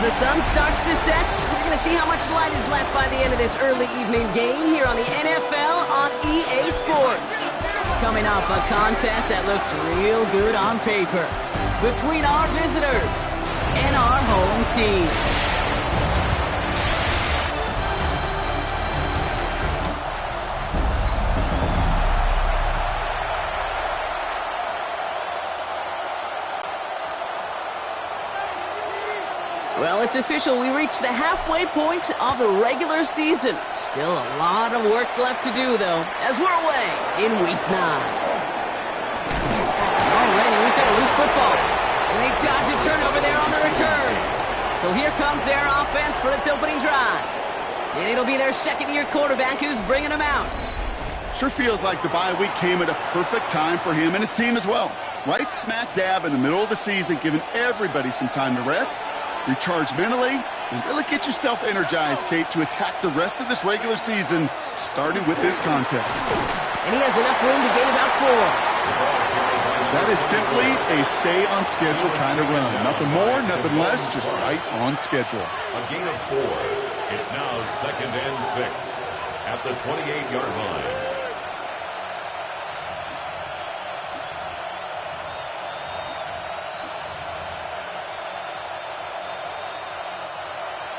the sun starts to set, we're going to see how much light is left by the end of this early evening game here on the NFL on EA Sports. Coming up, a contest that looks real good on paper between our visitors and our home team. Well, it's official. We reached the halfway point of the regular season. Still a lot of work left to do, though, as we're away in Week 9. Already, we've got a loose football. And they dodge a turnover there on the return. So here comes their offense for its opening drive. And it'll be their second-year quarterback who's bringing them out. Sure feels like the bye week came at a perfect time for him and his team as well. Right smack dab in the middle of the season, giving everybody some time to rest, recharge mentally, and really get yourself energized, Kate, to attack the rest of this regular season, starting with this contest. And he has enough room to gain about 4. That is simply a stay-on-schedule kind of run. Nothing more, nothing less, just right on schedule. A gain of 4. It's now 2nd and 6 at the 28-yard line.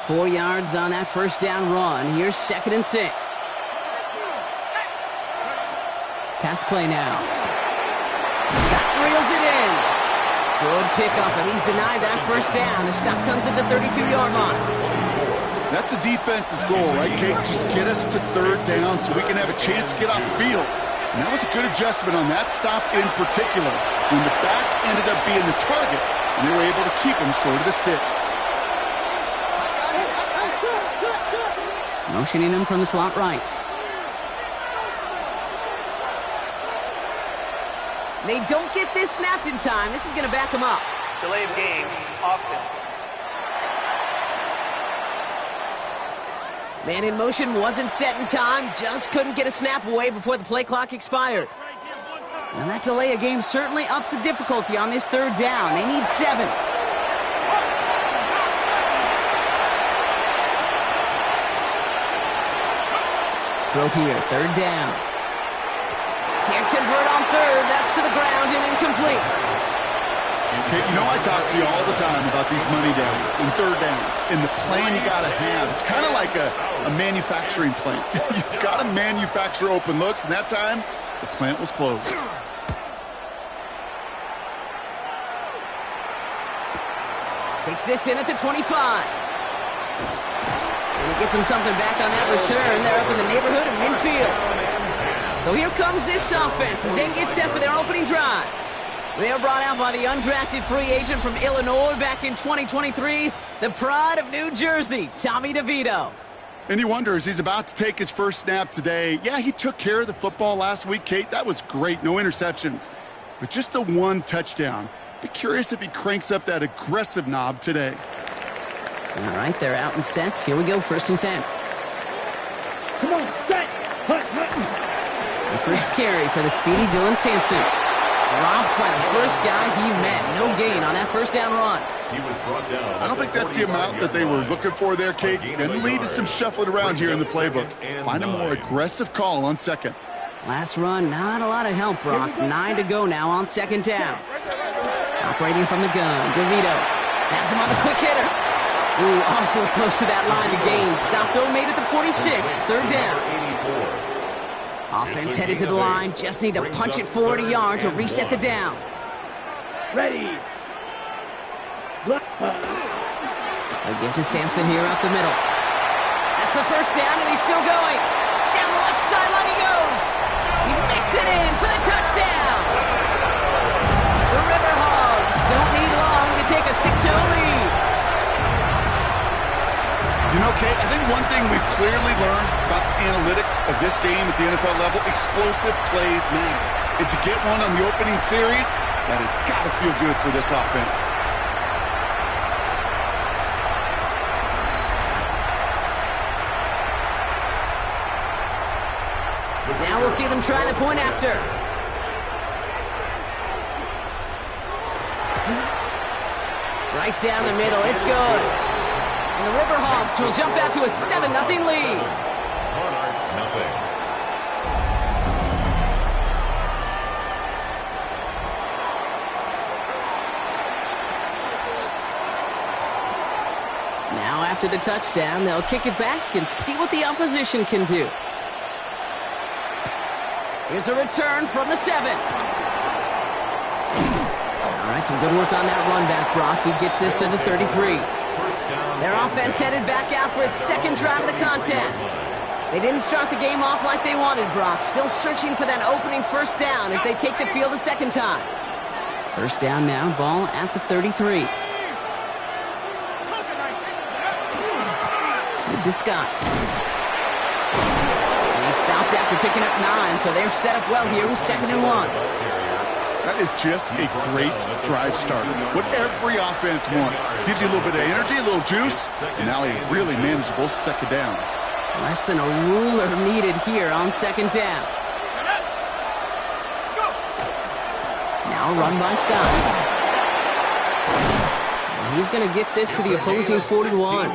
Four yards on that first down run. Here's 2nd and 6. Pass play now. Scott reels it in. Good pickup, and he's denied that first down. The stop comes at the 32-yard line. That's a defense's goal, right, Kate? Just get us to 3rd down so we can have a chance to get off the field. And that was a good adjustment on that stop in particular, when the back ended up being the target, and they were able to keep him short of the sticks. Motioning him from the slot right. They don't get this snapped in time. This is going to back him up. Delay of game, offense. Man in motion wasn't set in time. Just couldn't get a snap away before the play clock expired. And that delay of game certainly ups the difficulty on this 3rd down. They need 7. Throw here, 3rd down. Can't convert on 3rd. That's to the ground and incomplete. Okay, you know I talk to you all the time about these money downs and 3rd downs and the plan you got to have. It's kind of like a manufacturing plant. You've got to manufacture open looks, and that time, the plant was closed. Takes this in at the 25. And he gets him something back on that return. They're up in the neighborhood of midfield. So here comes this offense as they get set for their opening drive. They were brought out by the undrafted free agent from Illinois back in 2023, the pride of New Jersey, Tommy DeVito. And he wonders, he's about to take his first snap today. Yeah, he took care of the football last week, Kate. That was great, no interceptions. But just the 1 touchdown. Be curious if he cranks up that aggressive knob today. All right, they're out and set. Here we go, 1st and 10. Come on, set, hunt. The first carry for the speedy Dylan Sampson. Dropped by the first guy he met. No gain on that first down run. He was brought down. I don't think that's the amount that they were looking for there, Kate. Going to lead to some shuffling around here in the playbook. Find a more aggressive call on 2nd. Last run, not a lot of help, Brock. 9 to go now on 2nd down. Operating from the gun, DeVito has him on the quick hitter. Ooh, awful close to that line to gain. Stop though, made it to 46, 3rd down. Offense headed to the line, just need to punch it 40 yards to reset the downs. Ready. They give to Sampson here up the middle. That's the first down, and he's still going. Down the left sideline he goes. He makes it in for the touchdown. The Riverhogs don't need long to take a 6-0 lead. You know, Kate, I think one thing we've clearly learned about the analytics of this game at the NFL level, explosive plays matter. And to get one on the opening series, that has got to feel good for this offense. Now we'll see them try the point after. Right down the middle, it's good. And the Riverhawks will jump out to a 7-0 lead. Monarchs nothing. Now after the touchdown, they'll kick it back and see what the opposition can do. Here's a return from the 7. All right, some good work on that run back, Brock. He gets this to the 33. Their offense headed back out for its second drive of the contest. They didn't start the game off like they wanted, Brock. Still searching for that opening first down as they take the field a second time. First down now, ball at the 33. This is Scott. And he stopped after picking up 9, so they're set up well here with 2nd and 1. That is just a great drive starter. What every offense wants. Gives you a little bit of energy, a little juice, and now a really manageable second down. Less than a ruler needed here on 2nd down. Now run by Scott. And he's going to get this to the opposing 41.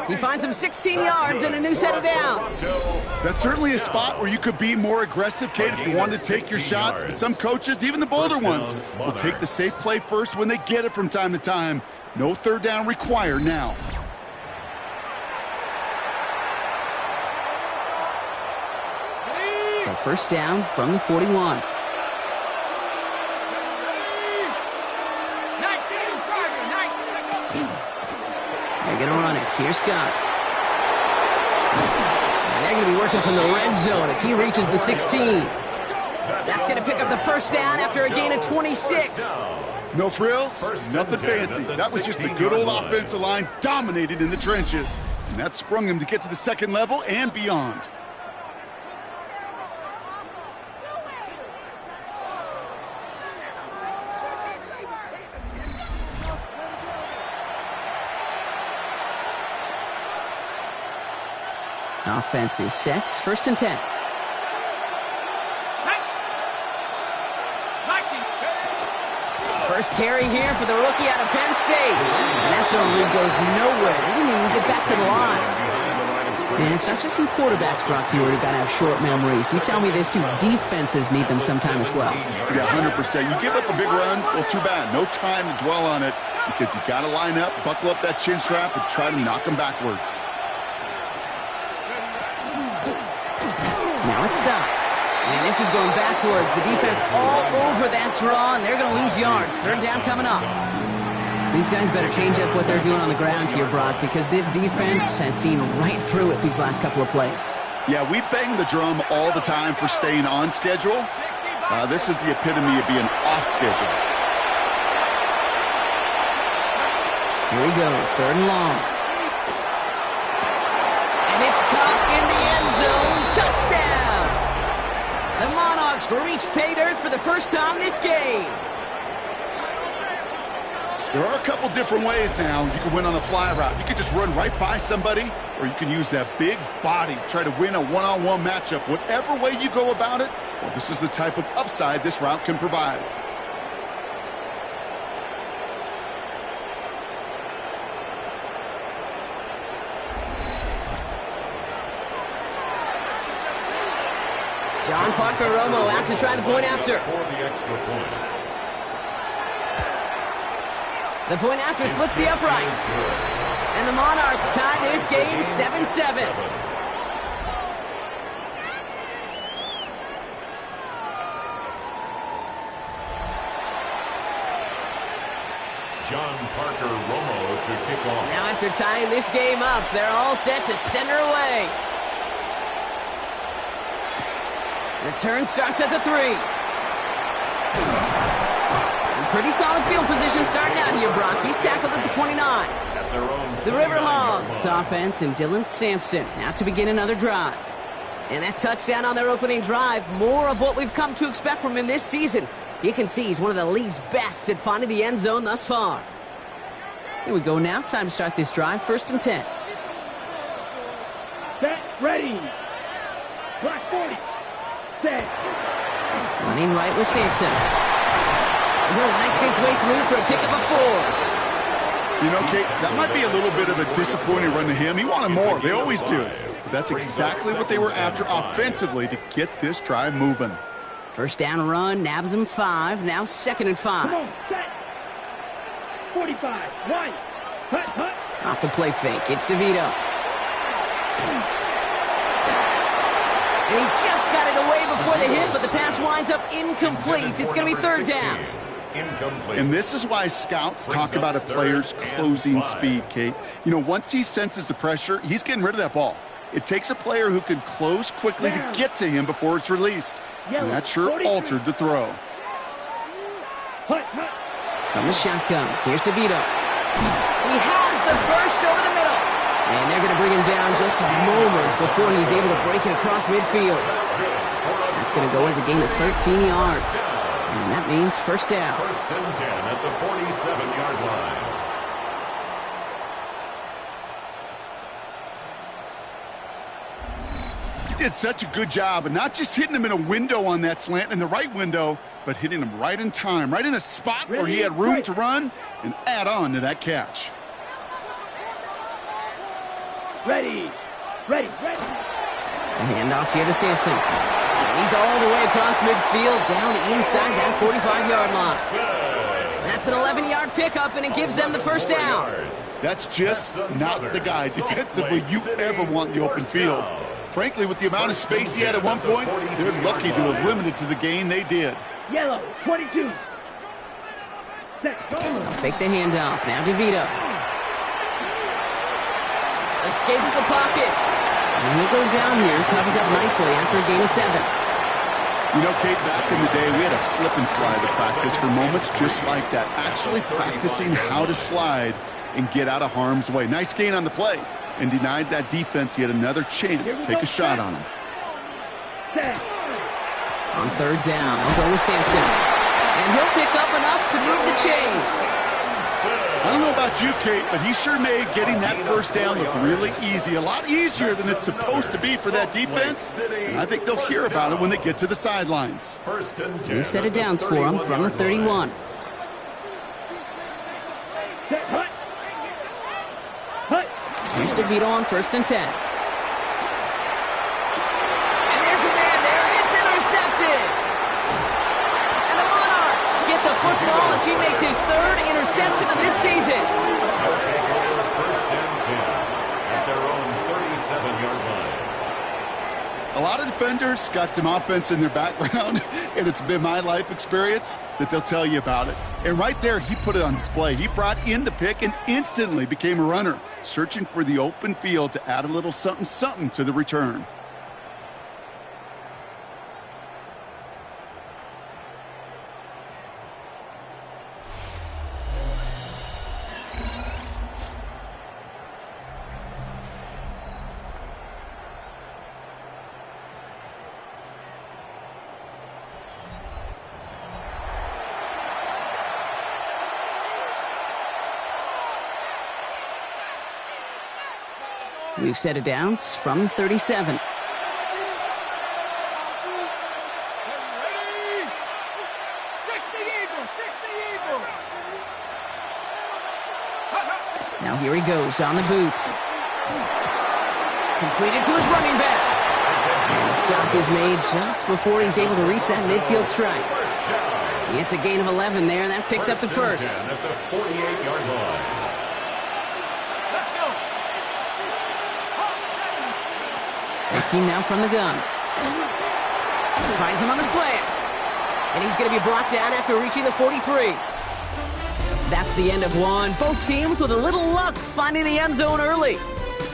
He finds him 16 yards and a new set of downs. That's certainly a spot where you could be more aggressive, Kate, if you wanted to take your shots. But some coaches, even the bolder ones, will take the safe play first when they get it from time to time. No third down required now. So first down from the 41. They're going to run it. Here's Scott. And they're going to be working from the red zone as he reaches the 16. That's going to pick up the first down after a gain of 26. No frills, nothing fancy. That was just a good old offensive line dominated in the trenches. And that sprung him to get to the second level and beyond. Offense is set. 1st and 10. First carry here for the rookie out of Penn State. And that read goes nowhere. They didn't even get back to the line. And it's not just some quarterbacks, Brock, who got to have short memories. You tell me this too. Defenses need them sometime as well. Yeah, 100%. You give up a big run, well, too bad. No time to dwell on it because you got to line up, buckle up that chin strap, and try to knock them backwards. Now it's Scott. And this is going backwards. The defense all over that draw, and they're going to lose yards. Third down coming up. These guys better change up what they're doing on the ground here, Brock, because this defense has seen right through it these last couple of plays. Yeah, we bang the drum all the time for staying on schedule. This is the epitome of being off schedule. Here he goes, 3rd and long. And it's caught in the end zone. Touchdown! The Monarchs reach pay dirt for the first time this game. There are a couple different ways now. You can win on the fly route. You can just run right by somebody, or you can use that big body, try to win a one-on-one matchup. Whatever way you go about it, well, this is the type of upside this route can provide. John Parker Romo out to try the point after. For the extra point. The point after splits the uprights. And the Monarchs tie this game 7-7. John Parker Romo to kick off. Now after tying this game up, they're all set to send her away. Return starts at the 3. And pretty solid field position starting out here, Brock. He's tackled at the 29. At their own The Riverhawks offense and Dylan Sampson now to begin another drive. And that touchdown on their opening drive, more of what we've come to expect from him this season. You can see he's one of the league's best at finding the end zone thus far. Here we go now. Time to start this drive. 1st and 10. Set, ready. Black 40. Set. Running right with Sampson. He'll knife his way through for a pickup of 4. You know, Kate, that might be a little bit of a disappointing run to him. He wanted more. They always do. But that's exactly what they were after offensively to get this drive moving. First down run, nabs him 5. Now 2nd and 5. Come on, set. 45, 1. Hut, hut. Off the play fake, it's DeVito. And he just got it away before the hit, but the pass winds up incomplete. It's going to be 3rd down. Incomplete. And this is why scouts talk about a player's closing speed, Kate. You know, once he senses the pressure, he's getting rid of that ball. It takes a player who can close quickly to get to him before it's released. And that sure altered the throw. From the shotgun, here's DeVito. He has the first over the middle. And they're going to bring him down just a moment before he's able to break it across midfield. That's going to go as a gain of 13 yards. And that means 1st down. 1st and 10 at the 47-yard line. He did such a good job, and not just hitting him in a window on that slant, in the right window, but hitting him right in time, right in a spot where he had room to run and add on to that catch. Ready. Ready. Ready. A handoff here to Sampson. And he's all the way across midfield, down inside that 45-yard line. That's an 11-yard pickup, and it gives them the 1st down. That's just not the guy defensively you ever want in the open field. Frankly, with the amount of space he had at one point, they're lucky to have limited to the gain they did. Yellow, 22. Set, go. Fake the handoff. Now DeVito. Escapes the pocket. And he'll go down here. Covers up nicely after a gain of 7. You know, Kate, back in the day, we had a slip and slide to practice for moments just like that. Actually practicing how to slide and get out of harm's way. Nice gain on the play. And denied that defense yet another chance to take a shot on him. On 3rd down, he'll go with Sampson. And he'll pick up enough to move the chains. I don't know about you, Kate, but he sure made getting that 1st down look really easy. A lot easier than it's supposed to be for that defense. And I think they'll hear about it when they get to the sidelines. 1st and 10. 2 set of downs for him from the 31. Hut. Hut. Here's DeVito on 1st and 10. And there's a man there. It's intercepted. And the Monarchs get the football as he makes his 3rd interception of this season. They'll take over 1st and 10 at their own 37-yard line. A lot of defenders got some offense in their background, and it's been my life experience that they'll tell you about it. And right there, he put it on display. He brought in the pick and instantly became a runner, searching for the open field to add a little something-something to the return. We've set it downs from 37. Now here he goes on the boot. Completed to his running back. And the stop is made just before he's able to reach that midfield strike. It's a gain of 11 there, and that picks up the 1st. At the 48-yard line. Working now from the gun. Finds him on the slant. And he's going to be brought down after reaching the 43. That's the end of one. Both teams with a little luck finding the end zone early.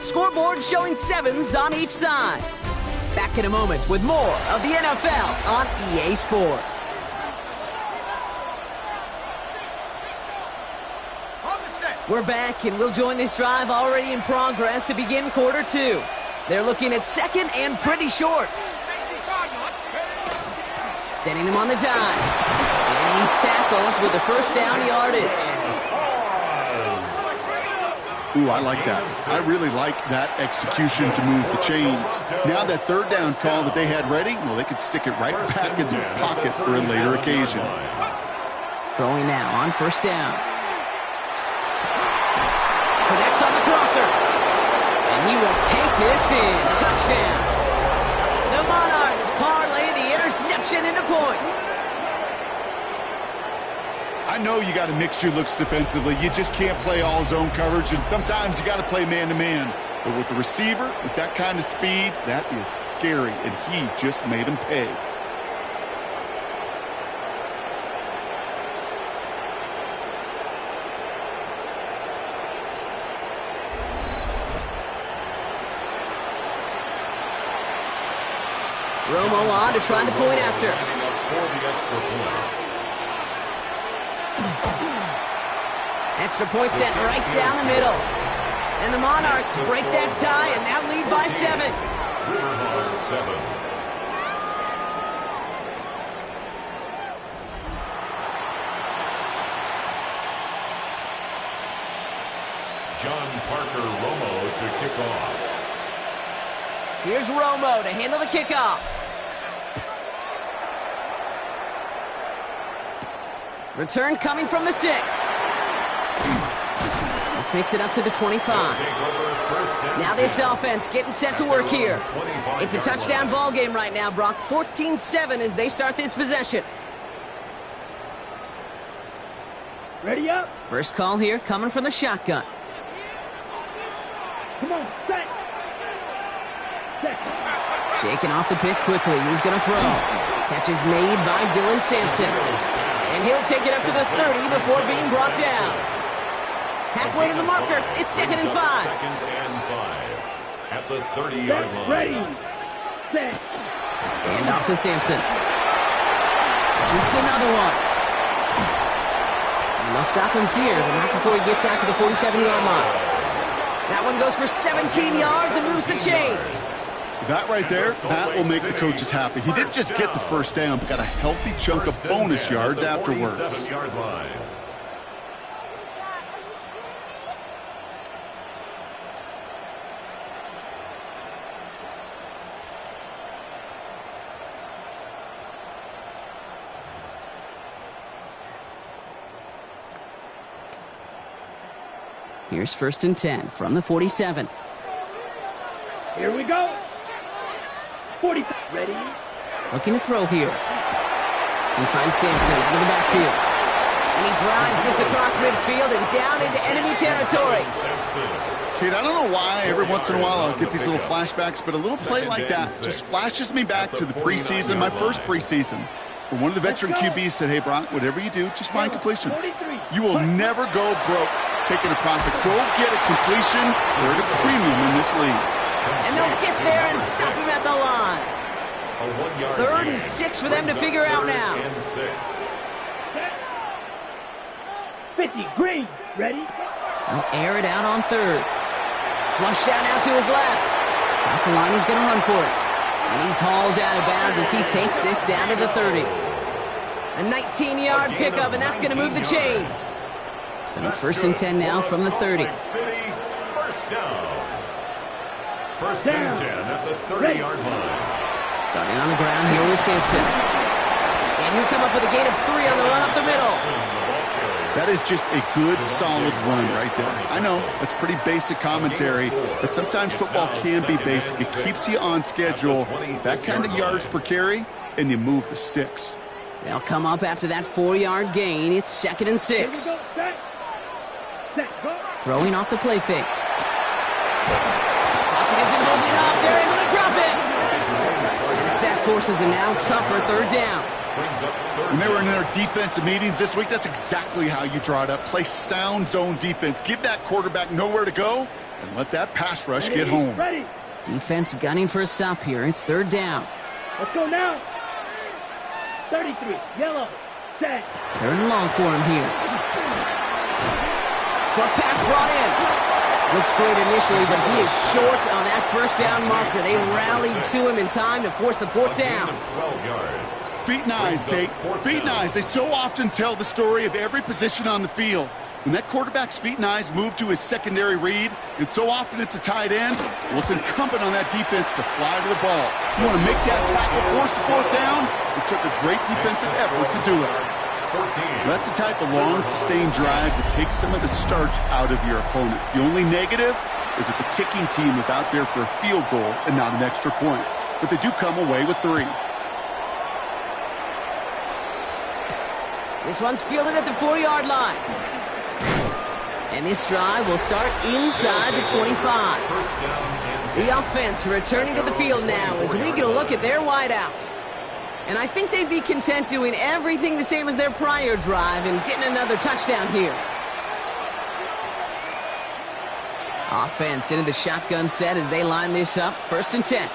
Scoreboard showing 7s on each side. Back in a moment with more of the NFL on EA Sports. We're back, and we'll join this drive already in progress to begin quarter 2. They're looking at 2nd and pretty short. Sending him on the dive. And he's tackled with the 1st down yardage. Ooh, I like that. I really like that execution to move the chains. Now that 3rd down call that they had ready, well, they could stick it right back in their pocket for a later occasion. Throwing now on 1st down. He will take this in. Touchdown. The Monarchs parlay the interception into points. I know you got to mix your looks defensively. You just can't play all zone coverage, and sometimes you got to play man-to-man. But with the receiver, with that kind of speed, that is scary, and he just made him pay. Romo on to try the point after. For the extra point. Extra point sent right down the middle. And the Monarchs break that tie and now lead by 7. Riverhawks 7. John Parker Romo to kick off. Here's Romo to handle the kickoff. Return coming from the 6. This makes it up to the 25. Now this offense getting set to work here. It's a touchdown ball game right now, Brock. 14-7 as they start this possession. Ready up. First call here coming from the shotgun. Come on, set. Set. Shaking off the pick quickly. He's going to throw. Catch is made by Dylan Sampson. And he'll take it up to the 30 before being brought down. Halfway to the marker. It's 2nd and 5. 2nd and 5. At the 30-yard line. Ready. Set. And off to Sampson. Shoots another one. And they'll stop him here, but not before he gets out to the 47-yard line. That one goes for 17 yards and moves the chains. That right there, that will make the coaches happy. He didn't just get the first down, but got a healthy chunk of bonus yards afterwards. 47-yard line. Here's 1st and 10 from the 47. Here we go. 40. Ready. Looking to throw here. He finds Sampson out of the backfield. And he drives this across midfield and down into enemy territory. Kid, I don't know why every once in a while I'll get these little flashbacks, but a little play like that just flashes me back to the preseason, my first preseason. Where one of the veteran QBs said, hey, Brock, whatever you do, just find completions. You will never go broke taking a profit. Go get a completion or a premium in this league. And they'll get there and stop him at the line. 3rd and 6 for them to figure out now. 50. Green. Ready. They'll air it out on 3rd. Flush down out to his left. Across the line, he's going to run for it. And he's hauled out of bounds as he takes this down to the 30. A 19-yard pickup, and that's going to move the chains. So 1st and 10 now from the 30. First down. 1st and 10 at the 30-yard line. Starting on the ground here with Sampson. And he'll come up with a gain of 3 on the run up the middle. That is just a good, solid run right there. I know, that's pretty basic commentary, but sometimes football can be basic. It keeps you on schedule, that kind of yards per carry, and you move the sticks. They'll come up after that 4-yard gain. It's 2nd and 6. Set. Set. Go. Throwing off the play fake. Pocket isn't holding up. They're able to drop it. And the sack forces a now tougher 3rd down. When they were in their defensive meetings this week, that's exactly how you draw it up. Play sound zone defense. Give that quarterback nowhere to go and let that pass rush get home. Ready. Defense gunning for a stop here. It's 3rd down. Let's go now. 33. Yellow. Set. 3rd and long for him here. Short pass brought in. Looks great initially, but he is short on that 1st down marker. They rallied to him in time to force the 4th down. 12 yards. Feet and eyes, Kate. Feet and eyes. They so often tell the story of every position on the field. When that quarterback's feet and eyes move to his secondary read, and so often it's a tight end, well, it's incumbent on that defense to fly to the ball. You want to make that tackle, force the 4th down? It took a great defensive effort to do it. That's the type of long, sustained drive that takes some of the starch out of your opponent. The only negative, is that the kicking team is out there for a field goal and not an extra point. But they do come away with 3. This one's fielded at the 4-yard line. And this drive will start inside the 25. The offense returning to the field now as we get a look at their wideouts. And I think they'd be content doing everything the same as their prior drive and getting another touchdown here. Offense into the shotgun set as they line this up. 1st and 10.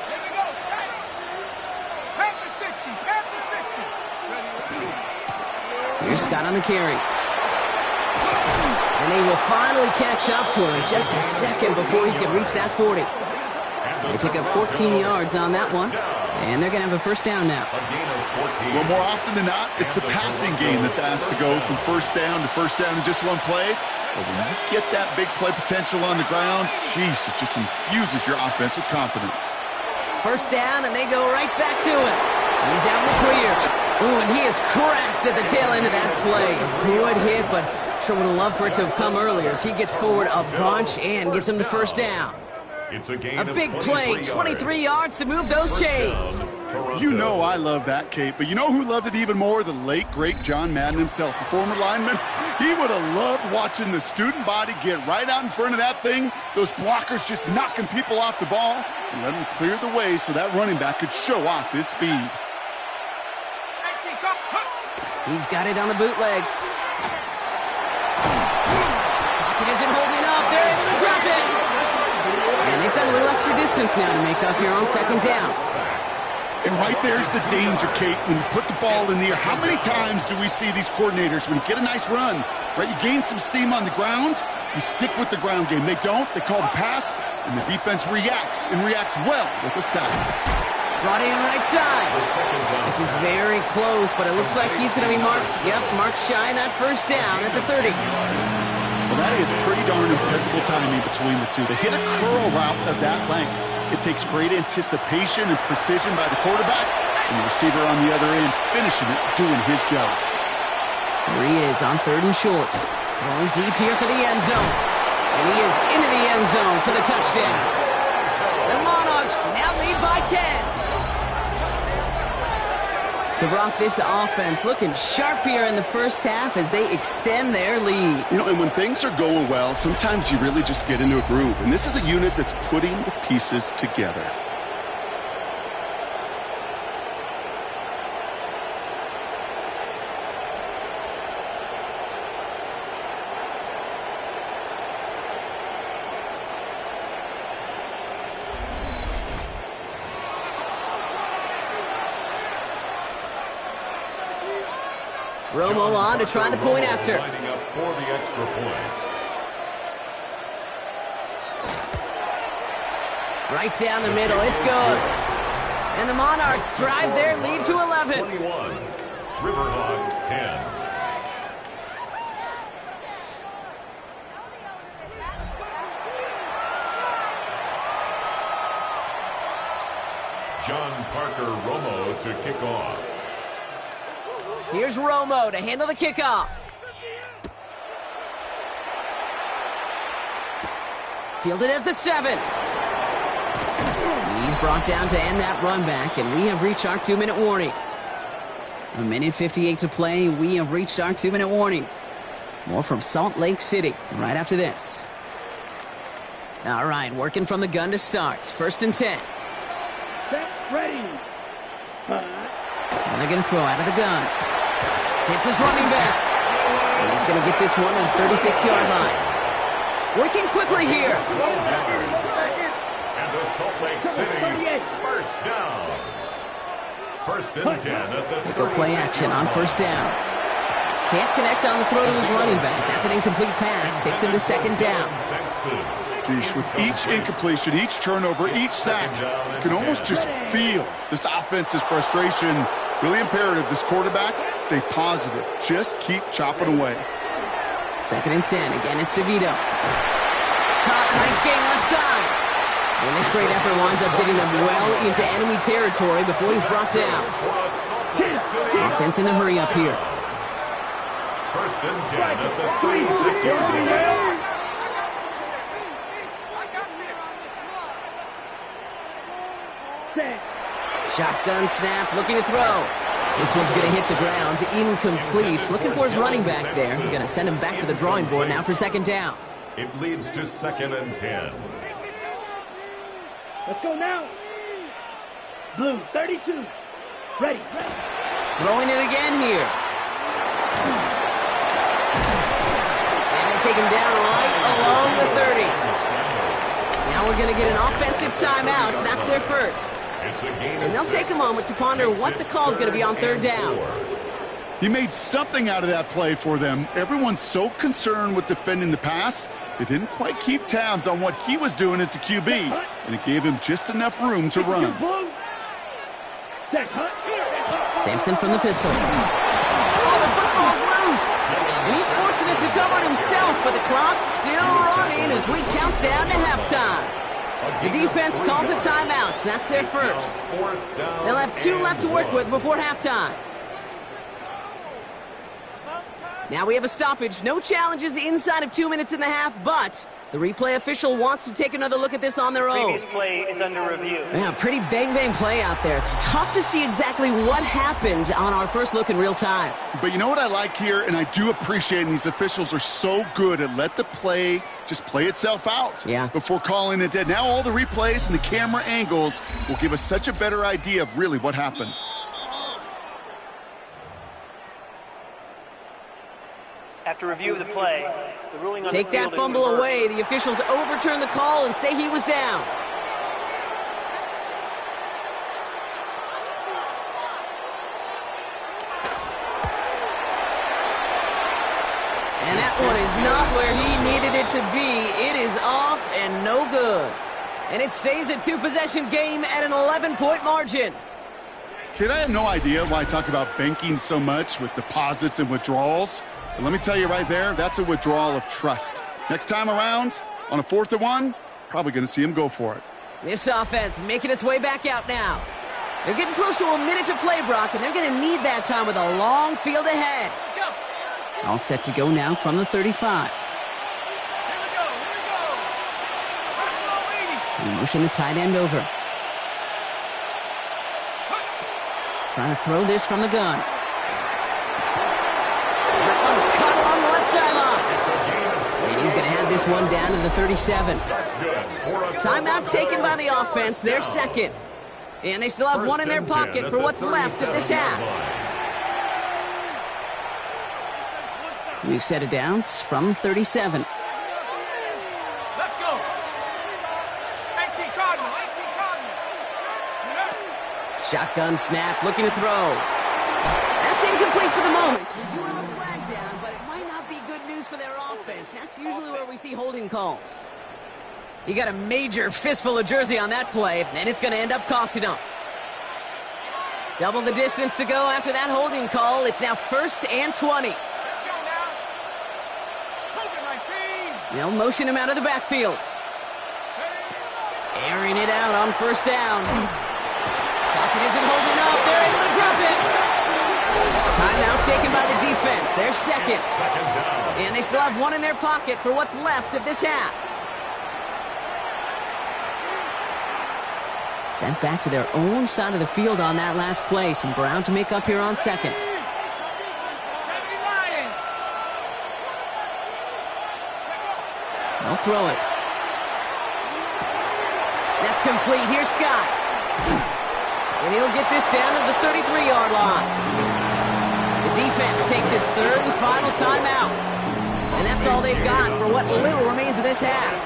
Here's Scott on the carry. And they will finally catch up to him just a second before he could reach that 40. They pick up 14 yards on that one. And they're going to have a 1st down now. Well, more often than not, it's the passing game that's asked to go from 1st down to 1st down in just one play. But when you get that big play potential on the ground, geez, it just infuses your offense with confidence. 1st down, and they go right back to it. He's out in the clear. Ooh, and he is cracked at the tail end of that play. Good hit, but sure would have loved for it to have come earlier as he gets forward a bunch and gets him the 1st down. It's a big play, 23 yards to move those chains. You know I love that, Kate, but you know who loved it even more? The late, great John Madden himself, the former lineman. He would have loved watching the student body get right out in front of that thing, those blockers just knocking people off the ball, and let him clear the way so that running back could show off his speed. He's got it on the bootleg. Pocket isn't holding up. They're able to drop it. And they've got a little extra distance now to make up here on 2nd down. And right there's the danger, Kate, when you put the ball in the air. How many times do we see these coordinators, when you get a nice run, right, you gain some steam on the ground, you stick with the ground game. They don't. They call the pass, and the defense reacts, and reacts well with a sack. Brought in right side. This is very close, but it looks like he's going to be marked. Yep, marked shy that 1st down at the 30. Well, that is pretty darn impeccable timing between the two. They hit a curl route of that length. It takes great anticipation and precision by the quarterback, and the receiver on the other end finishing it, doing his job. Here he is on 3rd and short. Going deep here for the end zone. And he is into the end zone for the touchdown. The Monarchs now lead by 10. So, Brock, this offense looking sharp here in the 1st half as they extend their lead. You know, and when things are going well, sometimes you really just get into a groove. And this is a unit that's putting the pieces together. Romo on to try the point after. Lining up for the extra point. Right down the middle. It's good. And the Monarchs drive their lead to 11. 21. Riverhogs 10. John Parker Romo to kick off. Here's Romo to handle the kickoff. Fielded at the 7. He's brought down to end that run back, and we have reached our 2-minute warning. 1:58 to play. We have reached our 2-minute warning. More from Salt Lake City right after this. All right, working from the gun to start. 1st and 10. Set, ready. And they're going to throw out of the gun. Hits his running back. And he's going to get this one on the 36-yard line. Working quickly here. And the Salt Lake City 1st down. 1st and 10 at the Go play action on 1st down. Can't connect on the throw to his running back. That's an incomplete pass. Takes him to 2nd down. Geez, with each incompletion, each turnover, each sack, you can almost just feel this offense's frustration. Really imperative, this quarterback, stay positive. Just keep chopping away. 2nd and 10. Again, it's DeVito. Caught, nice gain left side. And this great effort winds up getting them well into enemy territory before he's brought down. Offense in the hurry up here. 1st and 10 at the 36-yard line. Shotgun snap, looking to throw. This one's going to hit the ground, incomplete. Looking for his running back there. Going to send him back to the drawing board now for second down. It leads to 2nd and 10. Let's go now. Blue, 32. Ready. Throwing it again here. And they take him down right along the 30. Now we're going to get an offensive timeout. That's their first. And they'll take a moment to ponder what the call is going to be on 3rd down. He made something out of that play for them. Everyone's so concerned with defending the pass, they didn't quite keep tabs on what he was doing as a QB, and it gave him just enough room to run. Sampson from the pistol. Oh, the football's loose. And he's fortunate to cover it himself, but the clock's still running as we count down to halftime. The defense calls a timeout. That's their first. They'll have 2 left to work with before halftime. Now we have a stoppage. No challenges inside of 2 minutes and a half, but the replay official wants to take another look at this on their own. Previous play is under review. Yeah, pretty bang-bang play out there. It's tough to see exactly what happened on our first look in real time. But you know what I like here, and I do appreciate, and these officials are so good at let the play just play itself out before calling it dead. Now all the replays and the camera angles will give us such a better idea of really what happened. After review of the play, the ruling on Take the field that fumble away. The officials overturn the call and say he was down. And that one is not where he needed it to be. It is off and no good. And it stays a 2-possession game at an 11-point margin. Kid, I have no idea why I talk about banking so much with deposits and withdrawals. But let me tell you right there, that's a withdrawal of trust. Next time around, on a 4th and 1, probably going to see him go for it. This offense making its way back out now. They're getting close to a minute to play, Brock, and they're going to need that time with a long field ahead. All set to go now from the 35. In motion the tight end over. Trying to throw this from the gun. That one's cut along the left sideline. And he's going to have this one down to the 37. Timeout taken by the offense, their second. And they still have one in their pocket for what's left of this half. We've set it down from 37. Let's go. 18 Cardinal, 18 Cardinal. Shotgun snap, looking to throw. That's incomplete for the moment. We do have a flag down, but it might not be good news for their offense. That's usually where we see holding calls. He got a major fistful of jersey on that play, and it's going to end up costing him. Double the distance to go after that holding call. It's now 1st and 20. They'll motion him out of the backfield. Airing it out on 1st down. Pocket isn't holding up. They're able to drop it. Timeout taken by the defense. Their second. And they still have one in their pocket for what's left of this half. Sent back to their own side of the field on that last play. Some ground to make up here on 2nd. They'll throw it. That's complete. Here's Scott. And he'll get this down to the 33-yard line. The defense takes its 3rd and final timeout. And that's all they've got for what little remains of this half.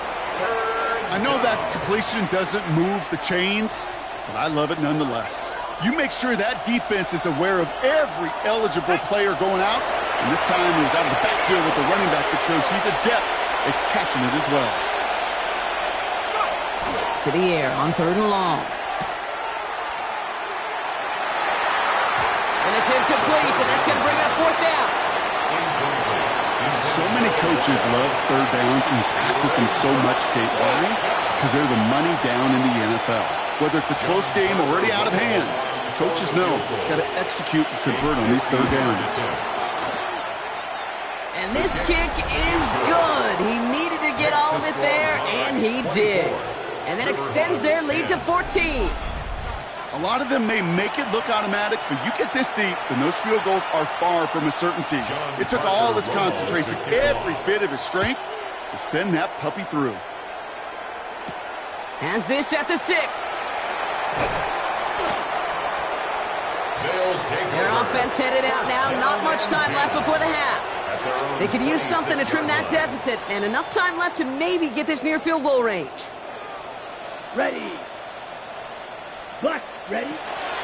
I know that completion doesn't move the chains, but I love it nonetheless. You make sure that defense is aware of every eligible player going out, and this time he's out of the backfield with the running back that shows he's adept at catching it as well. To the air on 3rd and long. And it's incomplete, and that's going to bring up 4th down. So many coaches love 3rd downs and practice them so much, Kate. Why? Because they're the money down in the NFL. Whether it's a close game or already out of hand, coaches know got to execute and convert on these 3rd downs. And this kick is good. He needed to get all of it there, and he did. And that extends their lead to 14. A lot of them may make it look automatic, but you get this deep, and those field goals are far from a certainty. It took all his concentration, every bit of his strength, to send that puppy through. Has this at the 6. Their offense headed out now. Not much time left before the half. They could use something to trim that deficit, and enough time left to maybe get this near field goal range. Ready. Black, ready.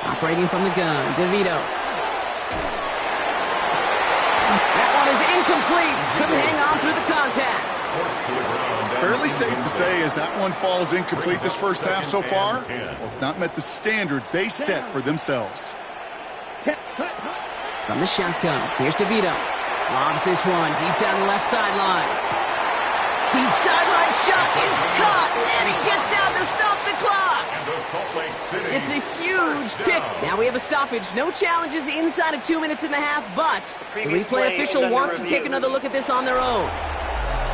Operating from the gun, DeVito. That one is incomplete. Couldn't hang on through the contact. Fairly safe to say as that one falls incomplete this first half so far, well, it's not met the standard they set for themselves. From the shotgun, here's DeVito. Lobs this one deep down the left sideline. Deep sideline shot is caught, and he gets out to stop the clock. It's a huge pick. Now we have a stoppage. No challenges inside of 2 minutes and a half, but the replay official wants to take another look at this on their own.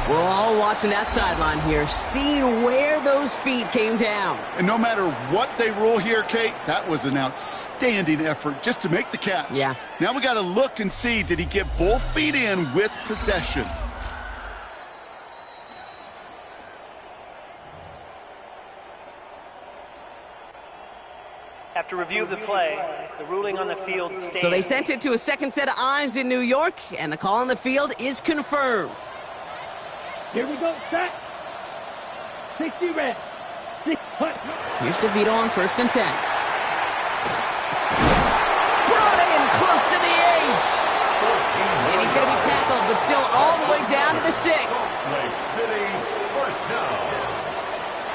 We're all watching that sideline here, seeing where those feet came down. And no matter what they rule here, Kate, that was an outstanding effort just to make the catch. Yeah. Now we got to look and see, did he get both feet in with possession? After review of the play, the ruling on the field stands. So they sent it to a second set of eyes in New York, and the call on the field is confirmed. Here we go, set. 60 red. 6 hut. Here's DeVito on 1st and 10. Brought in close to the 8. And he's going to be tackled, but still all the way down to the 6. Lake City, first down.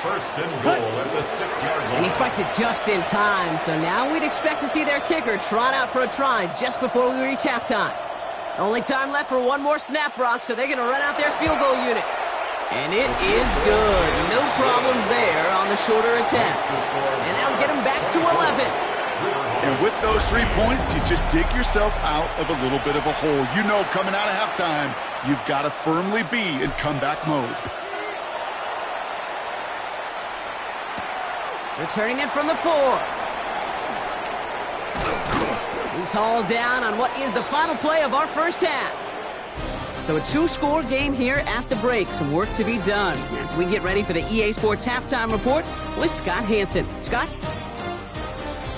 First and goal at the 6-yard line. And he spiked it just in time, so now we'd expect to see their kicker trot out for a try just before we reach halftime. Only time left for one more snap, Brock, so they're going to run out their field goal unit. And it is good. No problems there on the shorter attempt. And that'll get them back to 11. And with those 3 points, you just dig yourself out of a little bit of a hole. You know, coming out of halftime, you've got to firmly be in comeback mode. Returning it from the 4. He's hauled down on what is the final play of our first half. So a 2-score game here at the break. Some work to be done as we get ready for the EA Sports Halftime Report with Scott Hanson. Scott?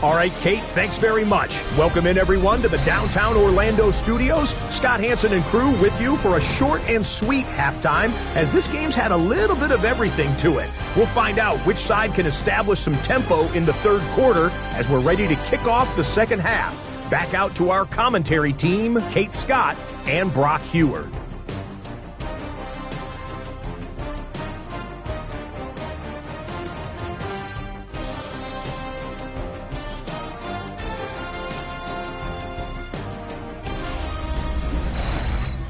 All right, Kate, thanks very much. Welcome in, everyone, to the downtown Orlando studios. Scott Hanson and crew with you for a short and sweet halftime, as this game's had a little bit of everything to it. We'll find out which side can establish some tempo in the third quarter as we're ready to kick off the second half. Back out to our commentary team, Kate Scott and Brock Heward.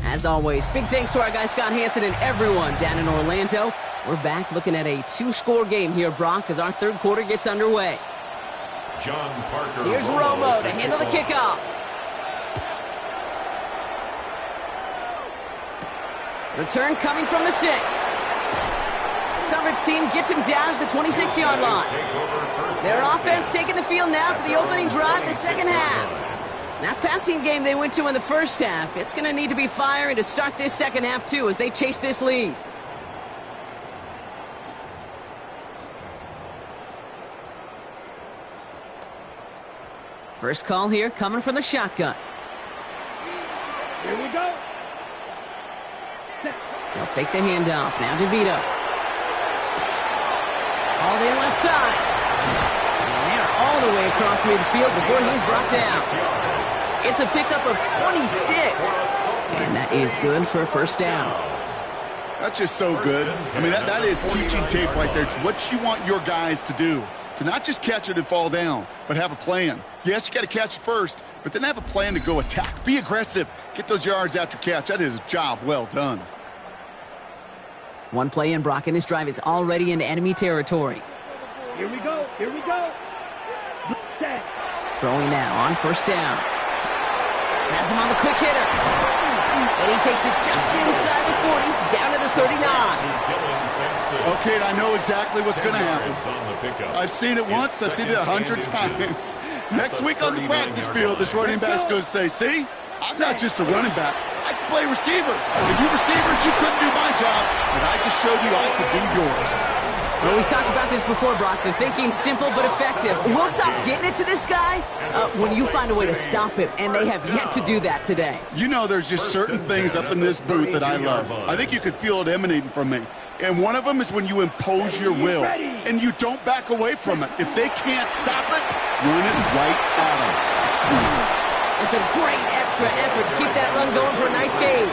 As always, big thanks to our guy Scott Hanson and everyone down in Orlando. We're back looking at a 2-score game here, Brock, as our third quarter gets underway. John Parker. Here's Romo to handle the kickoff. Return coming from the 6. Coverage team gets him down at the 26-yard line. Their offense taking the field now for the opening drive of the second half. That passing game they went to in the first half, it's going to need to be firing to start this second half, too, as they chase this lead. First call here coming from the shotgun. Here we go. They'll fake the handoff. Now DeVito. All in left side. And they're all the way across midfield before he's brought down. It's a pickup of 26. And that is good for a first down. That's just so good. I mean, that is teaching tape right there. It's what you want your guys to do. To not just catch it and fall down, but have a plan. Yes, you got to catch it first, but then have a plan to go attack. Be aggressive. Get those yards after catch. That is a job well done. One play in, Brock, and this drive is already into enemy territory. Here we go. Here we go. Throwing now on first down. Has him on the quick hitter. And he takes it just inside the 40, down to the 39. Okay, I know exactly what's going to happen. I've seen it once. I've seen it 100 times. Next week on the practice field, this running back's going to say, see, I'm not just a running back. I can play receiver. And you receivers, you couldn't do my job, and I just showed you I could do yours. Well, we talked about this before, Brock. The thinking's simple but effective. We'll stop getting it to this guy when you find a way to stop him, and they have yet to do that today. You know there's just certain things up in this booth that I love. I think you could feel it emanating from me. And one of them is when you impose your will, and you don't back away from it. If they can't stop it, run it right at them. It's a great extra effort to keep that run going for a nice gain.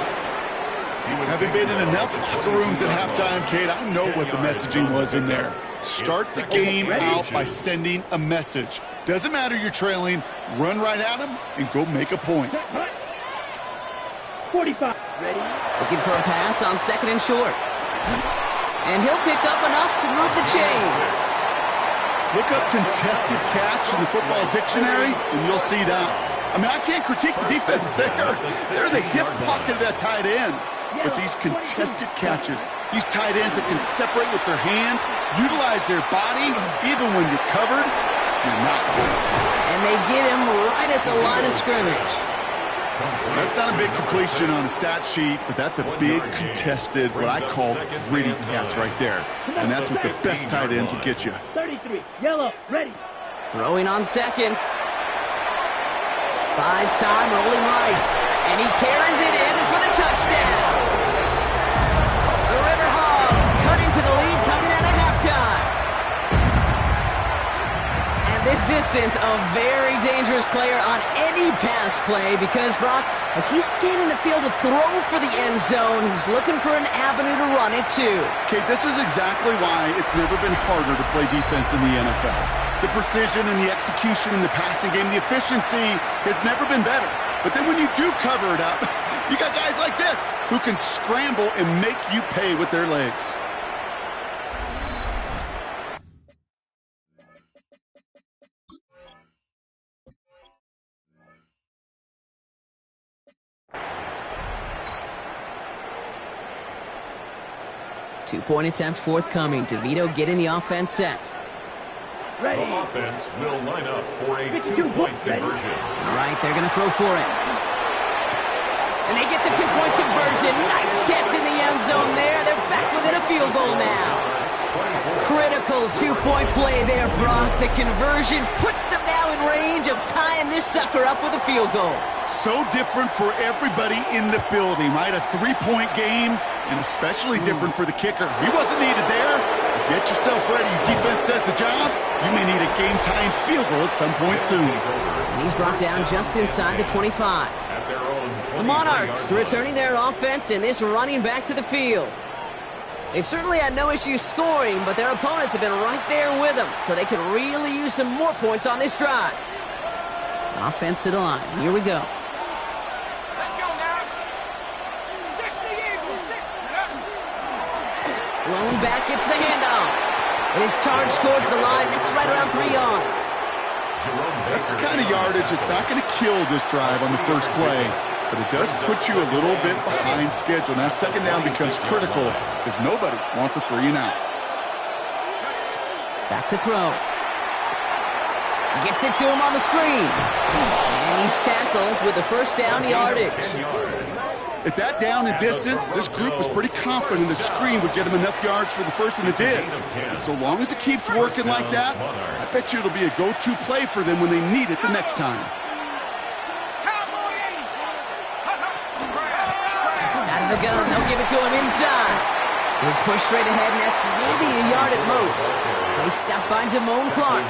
Having been in enough locker rooms at halftime, Kate, I know what the messaging was in there. Start the game out by sending a message. Doesn't matter you're trailing, run right at them and go make a point. 45. Ready? Looking for a pass on 2nd and short. And he'll pick up enough to move the chains. Look up contested catch in the football dictionary, and you'll see that. I mean, I can't critique the defense there. They're the hip pocket of that tight end. But these contested catches, these tight ends that can separate with their hands, utilize their body, even when you're covered, you're not. And they get him right at the line of scrimmage. That's not a big completion on the stat sheet, but that's a big contested, what I call gritty catch right there. And that's what the best tight ends will get you. 33. Yellow. Ready. Throwing on seconds. Buys time, rolling right. And he carries it in for the touchdown. The River Hogs cut into the lead coming out of halftime. And this distance, a very dangerous player on any pass play because, Brock, as he's scanning the field to throw for the end zone, he's looking for an avenue to run it too. Kate, this is exactly why it's never been harder to play defense in the NFL. The precision and the execution in the passing game, the efficiency has never been better. But then when you do cover it up, you got guys like this who can scramble and make you pay with their legs. Two-point attempt forthcoming. DeVito getting the offense set. Ready. The offense will line up for a two-point conversion. All right, they're going to throw for it. And they get the two-point conversion. Nice catch in the end zone there. They're back within a field goal now. Critical two-point play there, Brock. The conversion puts them now in range of tying this sucker up with a field goal. So different for everybody in the building, right? A three-point game, and especially different for the kicker. He wasn't needed there. Get yourself ready. Your defense does the job. You may need a game-tying field goal at some point soon. And he's brought down just inside the 25. The Monarchs returning their offense in this running back to the field. They've certainly had no issue scoring, but their opponents have been right there with them, so they could really use some more points on this drive. Offense to the line. Here we go. Let's go now. 60 Eagles. Lone back gets the handoff. It is charged towards the line. That's right around 3 yards. That's the kind of yardage it's not going to kill this drive on the first play, but it does put you a little bit behind schedule. Now, second down becomes critical because nobody wants a 3-and-out. Back to throw. Gets it to him on the screen. And he's tackled with the first down yardage. At that down and distance, this group was pretty confident the screen would get him enough yards for the first, and it did. And so long as it keeps working like that, I bet you it'll be a go-to play for them when they need it the next time. Out of the gun, they'll give it to him inside. He's pushed straight ahead, and that's maybe a yard at most. They stop by Damone Clark.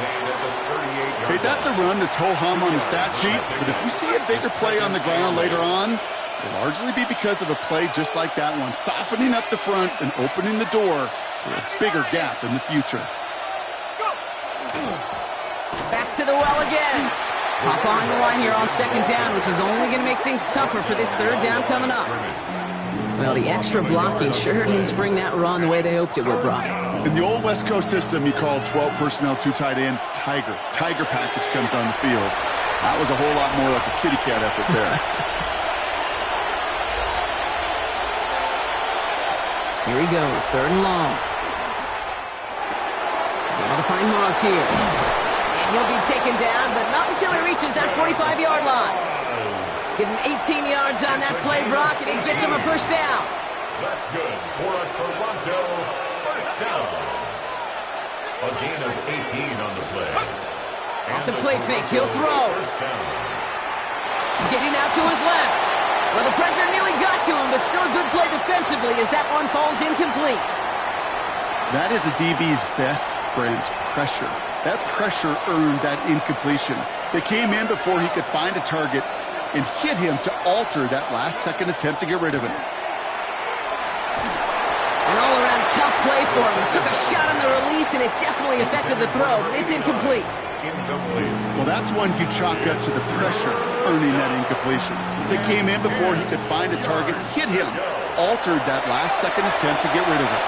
Okay, that's a run that's ho-hum on the stat sheet, but if you see a bigger play on the ground later on, it'll largely be because of a play just like that one, softening up the front and opening the door for a bigger gap in the future. Back to the well again. Hop behind the line here on second down, which is only going to make things tougher for this third down coming up. Well, the extra blocking sure didn't spring that run the way they hoped it would, Brock. In the old West Coast system, you called 12 personnel, 2 tight ends, Tiger. Tiger package comes on the field. That was a whole lot more like a kitty cat effort there. Here he goes, 3rd and long. He's able to find Moss here. And he'll be taken down, but not until he reaches that 45-yard line. Give him 18 yards on that play, Brock, and it gets him a 1st down. That's good for a Toronto 1st down. A gain of 18 on the play. Off the play fake, he'll throw. Getting out to his left. Well, the pressure nearly got to him, but still a good play defensively as that one falls incomplete. That is a DB's best friend, pressure. That pressure earned that incompletion. They came in before he could find a target and hit him to alter that last-second attempt to get rid of it. An all-around tough play for him. He took a shot on the release, and it definitely affected the throw. It's incomplete. Well, that's one you chalk up to the pressure earning that incompletion. They came in before he could find a target, hit him, altered that last-second attempt to get rid of it.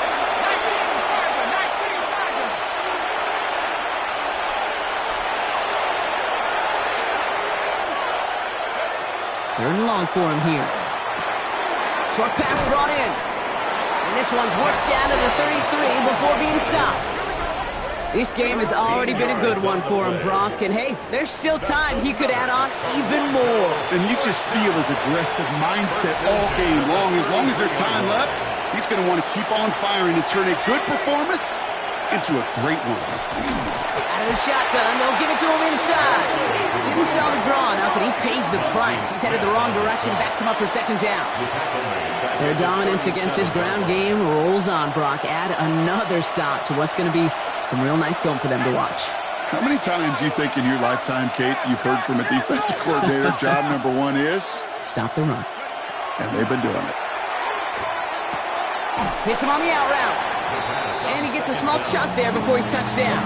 3rd and long for him here. Short pass brought in. And this one's worked down to the 33 before being stopped. This game has already been a good one for him, Brock. And hey, there's still time he could add on even more. And you just feel his aggressive mindset all game long. As long as there's time left, he's going to want to keep on firing and turn a good performance into a great one. Out of the shotgun, they'll give it to him inside. Didn't sell the draw enough, and he pays the price. He's headed the wrong direction, backs him up for 2nd down. Their dominance against his ground game rolls on, Brock. Add another stop to what's going to be some real nice film for them to watch. How many times you think in your lifetime, Kate, you've heard from a defensive coordinator, job number 1 is? Stop the run. And they've been doing it. Hits him on the out route. And he gets a small chunk there before he's touched down.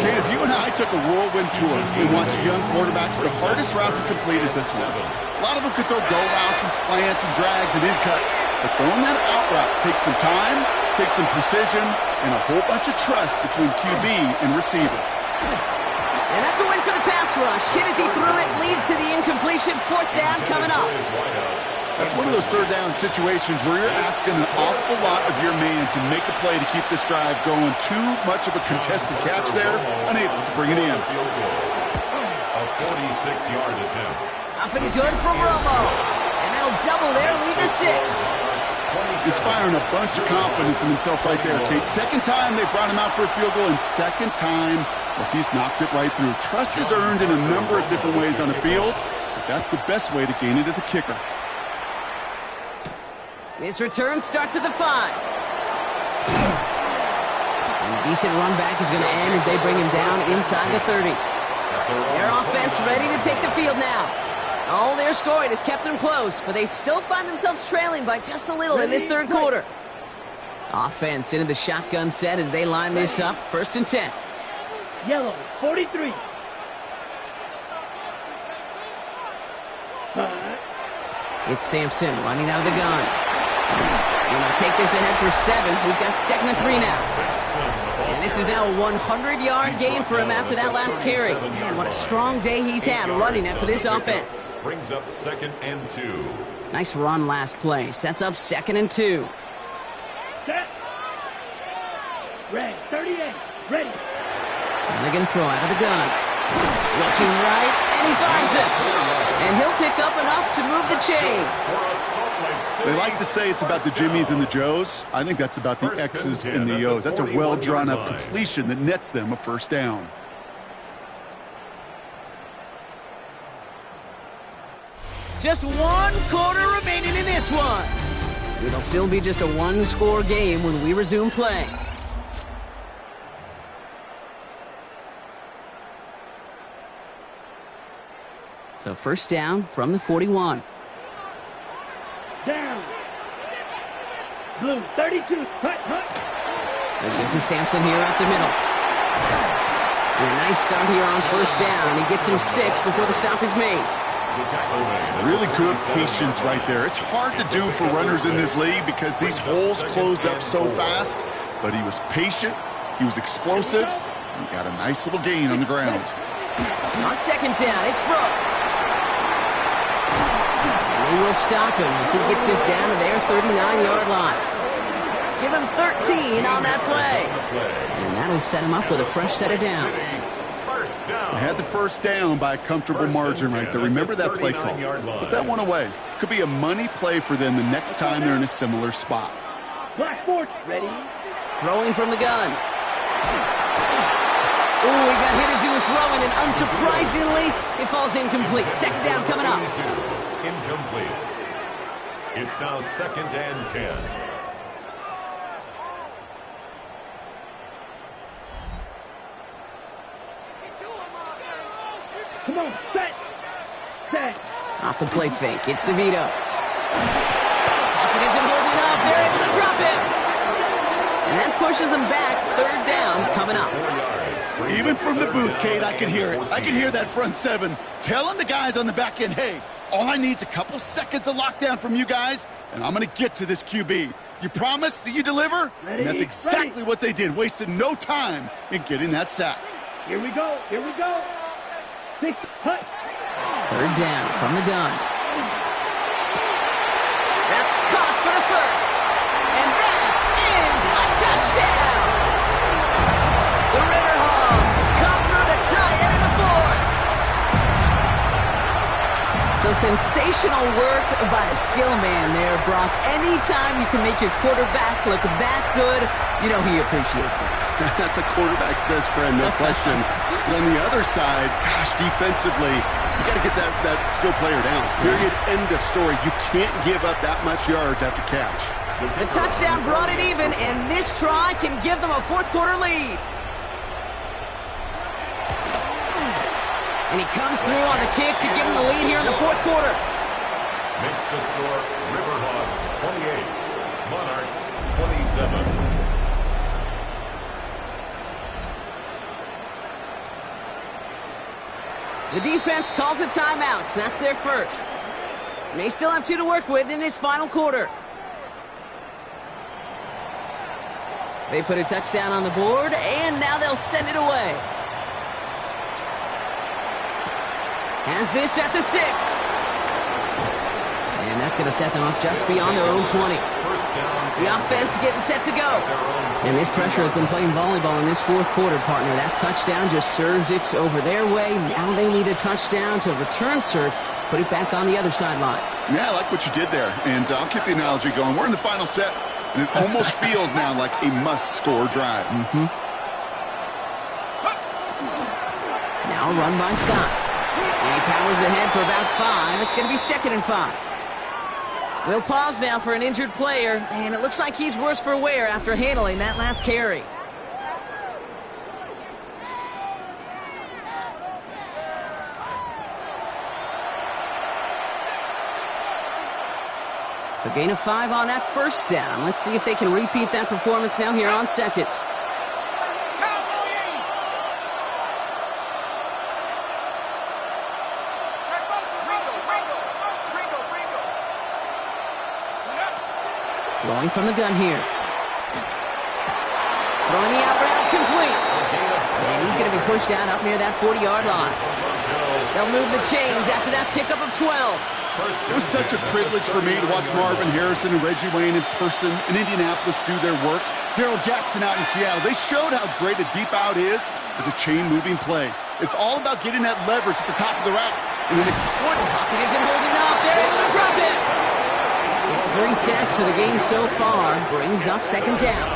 Okay, if you and I took a whirlwind tour and watched young quarterbacks, the hardest route to complete is this one. A lot of them could throw go routes and slants and drags and in cuts, but throwing that out route takes some time, takes some precision, and a whole bunch of trust between QB and receiver. And that's a win for the pass rush. Hit as he threw it, leads to the incompletion. 4th down coming up. That's one of those 3rd down situations where you're asking an awful lot of your man to make a play to keep this drive going. Too much of a contested catch there, unable to bring it in. A 46-yard attempt. Up and good from Romo. And that'll double their lead to 6. Inspiring a bunch of confidence in himself right there, Kate. 2nd time they brought him out for a field goal, and 2nd time, well, he's knocked it right through. Trust is earned in a number of different ways on the field, but that's the best way to gain it as a kicker. This return starts at the 5. And a decent run back is going to end as they bring him down inside the 30. Their offense ready to take the field now. All their scoring has kept them close, but they still find themselves trailing by just a little in this 3rd quarter. Offense into the shotgun set as they line this up. 1st and 10. Yellow, 43. It's Sampson running out of the gun. And they'll take this ahead for 7. We've got 2nd and 3 now. And this is now a 100-yard gain for him after that last carry. Man, what a strong day he's had running it for this offense. Brings up 2nd and 2. Nice run last play. Sets up 2nd and 2. Set. Red, 38. Ready. And they're going to throw out of the gun. Looking right, and he finds it. And he'll pick up enough to move the chains. They like to say it's about the Jimmies and the Joes. I think that's about the X's and the O's. That's a well-drawn-up completion that nets them a 1st down. Just 1 quarter remaining in this one. It'll still be just a 1-score game when we resume play. So 1st down from the 41. Down. Blue, 32. Hut, hut. They get to Sampson here up the middle. And a nice start here on 1st down. He gets him 6 before the stop is made. Really good patience right there. It's hard to do for runners in this league because these holes close up so fast. But he was patient. He was explosive. He got a nice little gain on the ground. On 2nd down, it's Brooks. And they will stop him as he gets this down to their 39-yard line. Give him 13 on that play. And that'll set him up with a fresh set of downs. They had the first down by a comfortable margin right there. Remember that play call. Put that one away. Could be a money play for them the next time they're in a similar spot. Black force, ready. Throwing from the gun. Ooh, he got hit as he was throwing, and unsurprisingly, it falls incomplete. Second down coming up. Incomplete. It's now 2nd and 10. Come on, set. Set. Off the play fake, it's DeVito. Pocket isn't holding up. They're able to drop him. And that pushes them back. Third down coming up. Even from the booth, Kate, I can hear it. I can hear that front seven telling the guys on the back end, hey, all I need is a couple seconds of lockdown from you guys, and I'm going to get to this QB. You promise that you deliver? Ready, and that's exactly what they did, wasted no time in getting that sack. Here we go. Here we go. 6, hut. Third down from the gun. That's caught for the first. And that is a touchdown. The Riverhawks come through to tie it in the fourth. So sensational work by the skill man there, Brock. Anytime you can make your quarterback look that good, you know he appreciates it. That's a quarterback's best friend, no question. But on the other side, gosh, defensively, you got to get that skill player down. Period. End of story. You can't give up that much yards after catch. The touchdown brought it even, and this try can give them a fourth quarter lead. And he comes through on the kick to give him the lead here in the fourth quarter. Makes the score Riverhawks 28, Monarchs 27. The defense calls a timeout, so that's their first. They still have 2 to work with in this final quarter. They put a touchdown on the board, and now they'll send it away. Has this at the 6. And that's going to set them up just beyond their own 20. The offense getting set to go. And this pressure has been playing volleyball in this fourth quarter, partner. That touchdown just served it over their way. Now they need a touchdown to return serve, put it back on the other sideline. Yeah, I like what you did there. And I'll keep the analogy going. We're in the final set, and it almost feels now like a must-score drive. Now run by Scott. And he powers ahead for about 5. It's going to be 2nd and 5. We'll pause now for an injured player, and it looks like he's worse for wear after handling that last carry. So gain of 5 on that first down. Let's see if they can repeat that performance now here on second. Throwing from the gun here. Throwing the out route complete. And he's going to be pushed out up near that 40-yard line. They'll move the chains after that pickup of 12. It was such a privilege for me to watch Marvin Harrison and Reggie Wayne in person in Indianapolis do their work. Darrell Jackson out in Seattle. They showed how great a deep out is as a chain-moving play. It's all about getting that leverage at the top of the route and then exploiting. Pocket isn't holding up. They're able to drop it. It's 3 sacks for the game so far. Brings up 2nd down.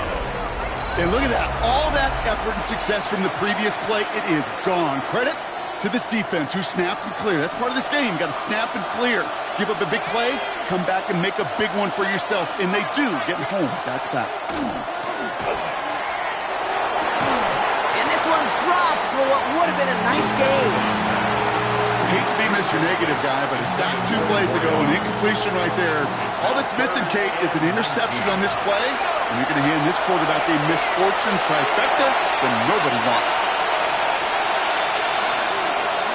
And look at that. All that effort and success from the previous play, it is gone. Credit to this defense who snapped and cleared. That's part of this game. You got to snap and clear. Give up a big play, come back and make a big one for yourself. And they do get home with that sack. And this one's dropped for what would have been a nice game. I hate to be Mr. Negative guy, but a sack 2 plays ago, an incompletion right there. All that's missing, Kate, is an interception on this play, and you're going to hand this quarterback a misfortune trifecta that nobody wants.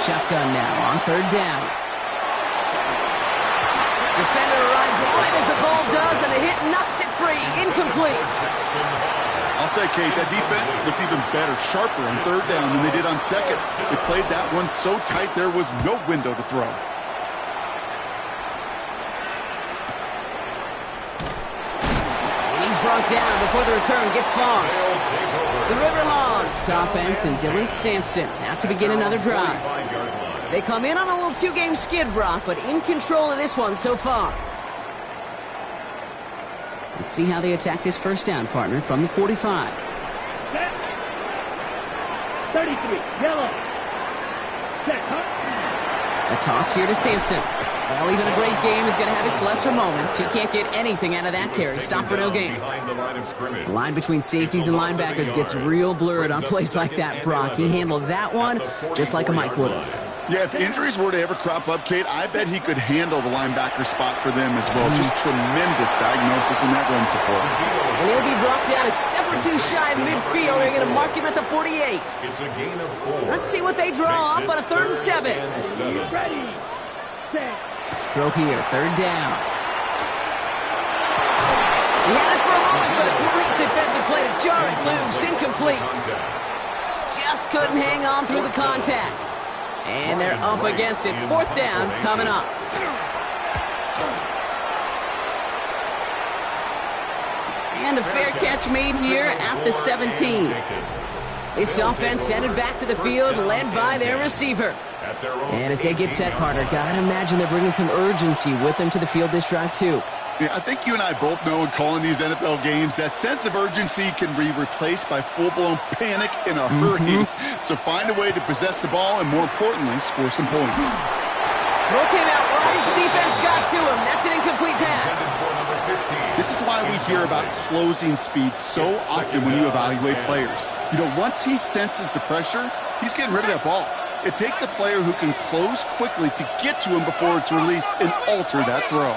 Shotgun now on 3rd down. Defender arrives right as the ball does, and the hit knocks it free. Incomplete. I'll say, Kate, that defense looked even better, sharper on 3rd down than they did on 2nd. They played that one so tight there was no window to throw. And he's brought down before the return gets far. The Riverhawks offense and Dylan Sampson out to begin another drive. They come in on a little two-game skid, Brock, but in control of this one so far. Let's see how they attack this first down, partner, from the 45. 33, yellow. Set, huh? A toss here to Sampson. Well, even a great game is going to have its lesser moments. He can't get anything out of that carry. Stop for no gain. The line between safeties and linebackers gets real blurred on plays like that, Brock. He handled that one just like a Mike would have. Yeah, if injuries were to ever crop up, Kate, I bet he could handle the linebacker spot for them as well. Just tremendous diagnosis in that run support. And he'll be brought down a step or two shy of midfield. They're going to mark him at the 48. It's a gain of 4. Let's see what they draw up on a 3rd and 7. Ready, set. Throw here, 3rd down. He had it for a moment, but a great defensive play to jar it loose. Incomplete. Just couldn't hang on through the contact. And they're up against it. 4th down coming up. And a fair catch made here at the 17. This offense headed back to the field, led by their receiver. And as they get set, partner, gotta imagine they're bringing some urgency with them to the field this drive, too. Yeah, I think you and I both know in calling these NFL games that sense of urgency can be replaced by full-blown panic in a hurry. So find a way to possess the ball and, more importantly, score some points. Throw came out right as the defense got to him. That's an incomplete pass. This is why we hear about closing speed so often when you evaluate players. You know, once he senses the pressure, he's getting rid of that ball. It takes a player who can close quickly to get to him before it's released and alter that throw.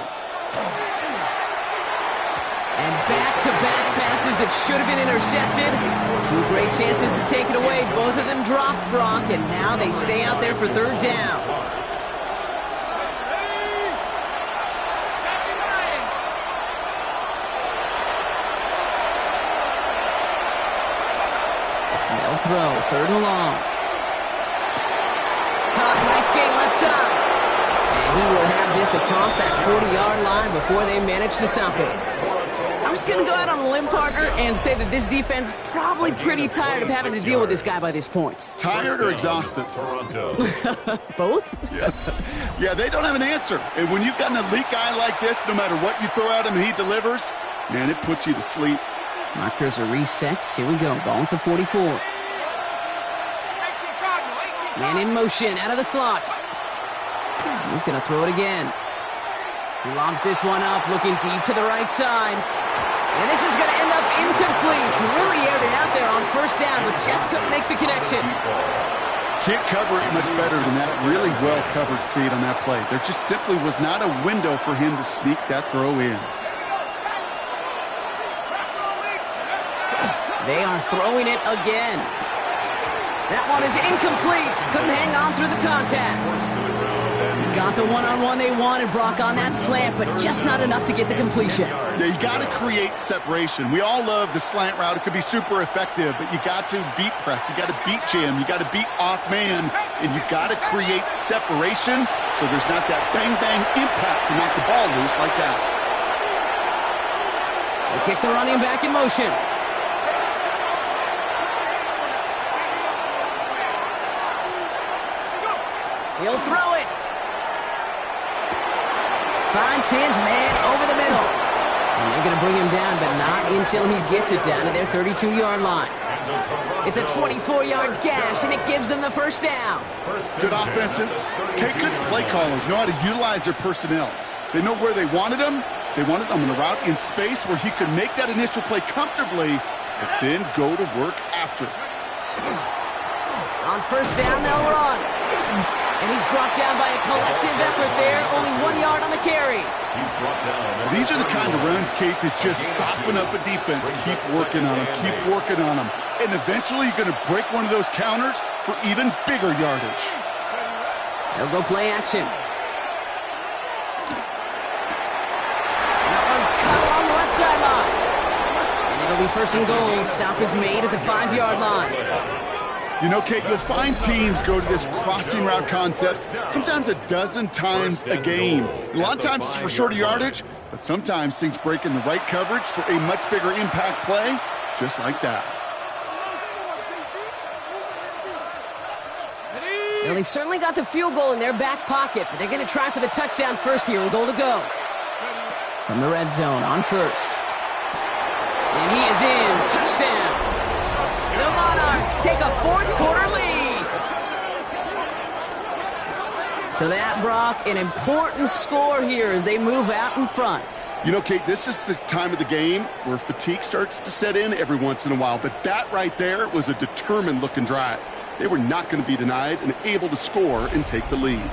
And back-to-back passes that should have been intercepted. 2 great chances to take it away. Both of them dropped, Brock, and now they stay out there for 3rd down. They'll throw, 3rd and long. Caught, nice gain left side. And he will have this across that 40-yard line before they manage to stop it. I'm just going to go out on a limb, partner, and say that this defense is probably pretty tired of having to deal with this guy by this point. Tired or exhausted? Both? Yes. Yeah, they don't have an answer. And when you've got an elite guy like this, no matter what you throw at him, he delivers, man, it puts you to sleep. Markers are reset. Here we go. Ball at the 44. Man in motion, out of the slot. He's going to throw it again. He lobs this one up, looking deep to the right side. And this is going to end up incomplete. He really aired it out there on 1st down, but just couldn't make the connection. Can't cover it much better than that. Really well covered, Kate, on that play. There just simply was not a window for him to sneak that throw in. They are throwing it again. That one is incomplete. Couldn't hang on through the contact. Got the one-on-one they wanted, Brock, on that slant, but just not enough to get the completion. Yeah, you got to create separation. We all love the slant route. It could be super effective, but you got to beat press. You got to beat jam. You got to beat off man, and you got to create separation so there's not that bang-bang impact to knock the ball loose like that. They kick the running back in motion. He'll throw it. Finds his man over the middle. And they're going to bring him down, but not until he gets it down to their 32-yard line. It's a 24-yard gash, and it gives them the 1st down. Good offenses. Okay, good play callers know how to utilize their personnel. They know where they wanted him. They wanted him in a route in space where he could make that initial play comfortably, but then go to work after. On 1st down, they'll run. And he's brought down by a collective effort there. Only 1 yard on the carry. These are the kind of runs, Kate, that just soften up a defense. Keep working on them. Keep working on them. And eventually you're going to break one of those counters for even bigger yardage. They'll go play action. That one's cut along the left sideline. And it'll be 1st and goal. Stop is made at the 5-yard line. You know, Kate, you'll find teams go to this crossing route concept sometimes a dozen times a game. A lot of times it's for shorter yardage, But sometimes things break in the right coverage for a much bigger impact play, just like that. Well, they've certainly got the field goal in their back pocket, but they're going to try for the touchdown first here and goal to go. From the red zone on first. And he is in. Touchdown. The Monarchs take a fourth-quarter lead. So that, Brock, an important score here as they move out in front. You know, Kate, this is the time of the game where fatigue starts to set in every once in a while. But that right there was a determined-looking drive. They were not going to be denied and able to score and take the lead.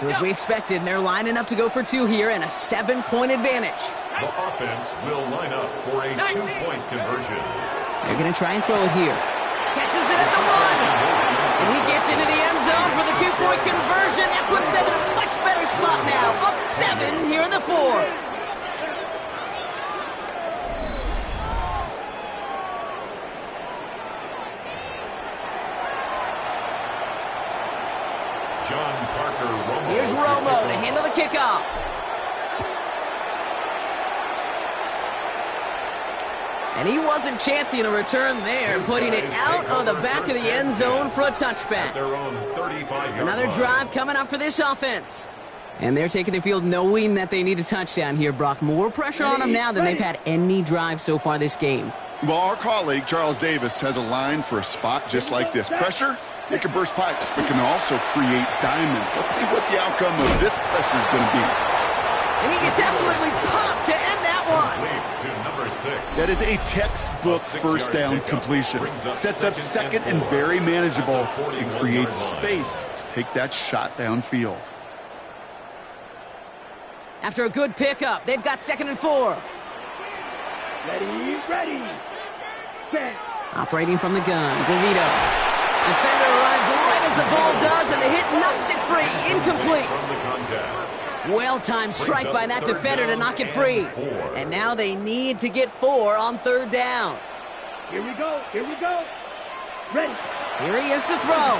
So as we expected, they're lining up to go for two here and a 7-point advantage. The offense will line up for a 2-point conversion. They're going to try and throw it here. Catches it at the 1. And he gets into the end zone for the 2-point conversion. That puts them in a much better spot now. Up 7 here in the 4. Here's Romo to handle the kickoff. And he wasn't chancing a return there, putting it out on the back of the end zone for a touchback. Another drive coming up for this offense. And they're taking the field knowing that they need a touchdown here, Brock. More pressure on them now than they've had any drive so far this game. Well, our colleague, Charles Davis, has a line for a spot just like this. Pressure, it can burst pipes, but can also create diamonds. Let's see what the outcome of this pressure is going to be. And he gets absolutely popped to end that one. To number 6. That is a textbook first down completion. Sets up second and very manageable and creates space to take that shot downfield. After a good pickup, they've got 2nd and 4. Ready. Set. Operating from the gun, DeVito. Defender arrives right as the ball does, and the hit knocks it free. Incomplete. Well-timed strike by that defender to knock it free. And now they need to get 4 on 3rd down. Here we go. Ready. Here he is to throw.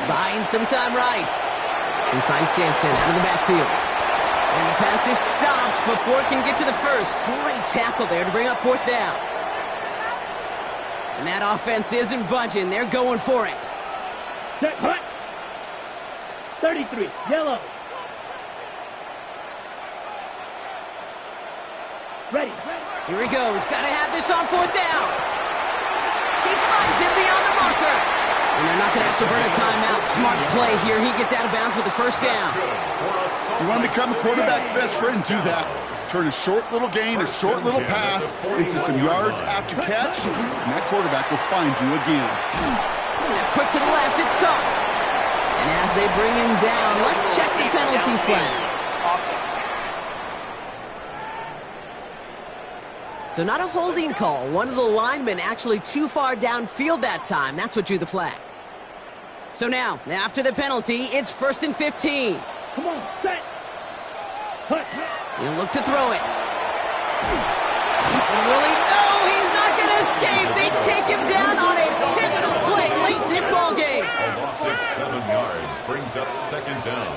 Buying some time right. He finds Sampson out of the backfield. And the pass is stopped before it can get to the first. Great tackle there to bring up 4th down. And that offense isn't budging. They're going for it. Set, hut. 33, yellow. Ready. Here he goes. Got to have this on 4th down. He finds him beyond the marker. And they're not going to have to burn a timeout. Smart play here. He gets out of bounds with the 1st down. You want to become a quarterback's best friend? Do that. Turn a short little gain, a short little pass into some yards after catch, and that quarterback will find you again. Now quick to the left, it's caught. And as they bring him down, let's check the penalty flag. So not a holding call. One of the linemen actually too far downfield that time. That's what drew the flag. So now, after the penalty, it's 1st and 15. Come on, set. Hut. He'll look to throw it. And will he? No, he's not going to escape. They take him down on a pivotal play late in this ball game. A loss of 7 yards brings up 2nd down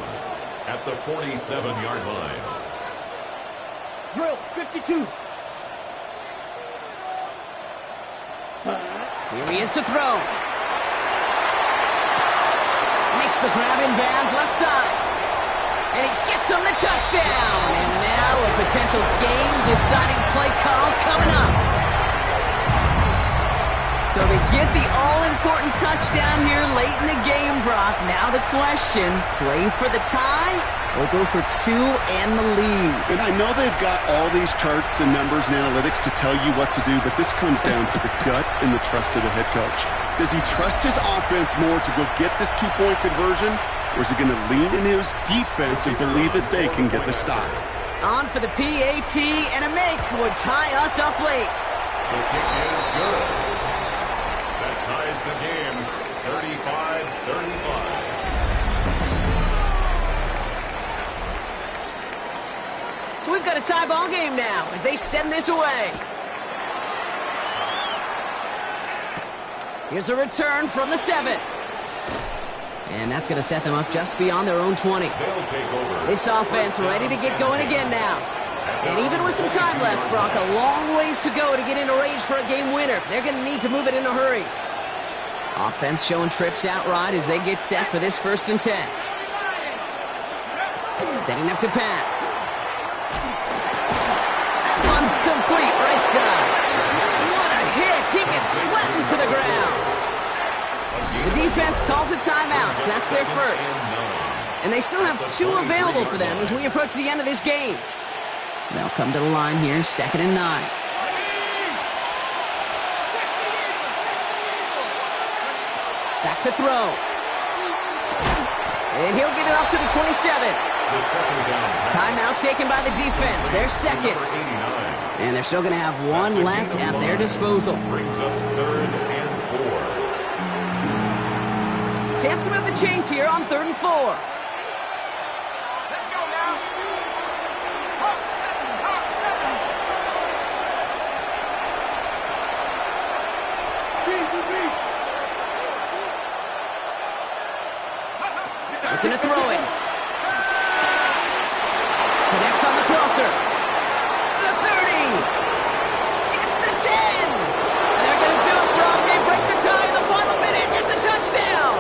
at the 47-yard line. Drill, 52. Here he is to throw. Makes the grab in bounds left side. And he gets him the touchdown. And now a potential game-deciding play call coming up. So they get the all-important touchdown here late in the game, Brock. Now the question, play for the tie or go for 2 and the lead? And I know they've got all these charts and numbers and analytics to tell you what to do, but this comes down to the gut and the trust of the head coach. Does he trust his offense more to go get this 2-point conversion, or is he going to lean into his defense and believe that they can get the stop? On for the PAT, and a make would tie us up late. The kick is good. That ties the game, 35-35. So we've got a tie ball game now as they send this away. Here's a return from the 7. And that's going to set them up just beyond their own 20. This offense ready to get going again now. And even with some time left, Brock, a long ways to go to get into range for a game winner. They're going to need to move it in a hurry. Offense showing trips out right as they get set for this 1st and 10. Setting up to pass. That one's complete right side. What a hit. He gets flattened to the ground. The defense calls a timeout, so that's their first. And they still have 2 available for them as we approach the end of this game. They'll come to the line here, 2nd and 9. Back to throw. And he'll get it up to the 27. Timeout taken by the defense. Their 2nd. And they're still going to have 1 left at their disposal. Brings up 3rd and 4. Chance to move the chains here on 3rd and 4. Let's go now. Hawk 7. Looking to throw it. Connects on the crosser. The 30. Gets the 10. And they're going to do it, Brock. They break the tie in the final minute. It's a touchdown.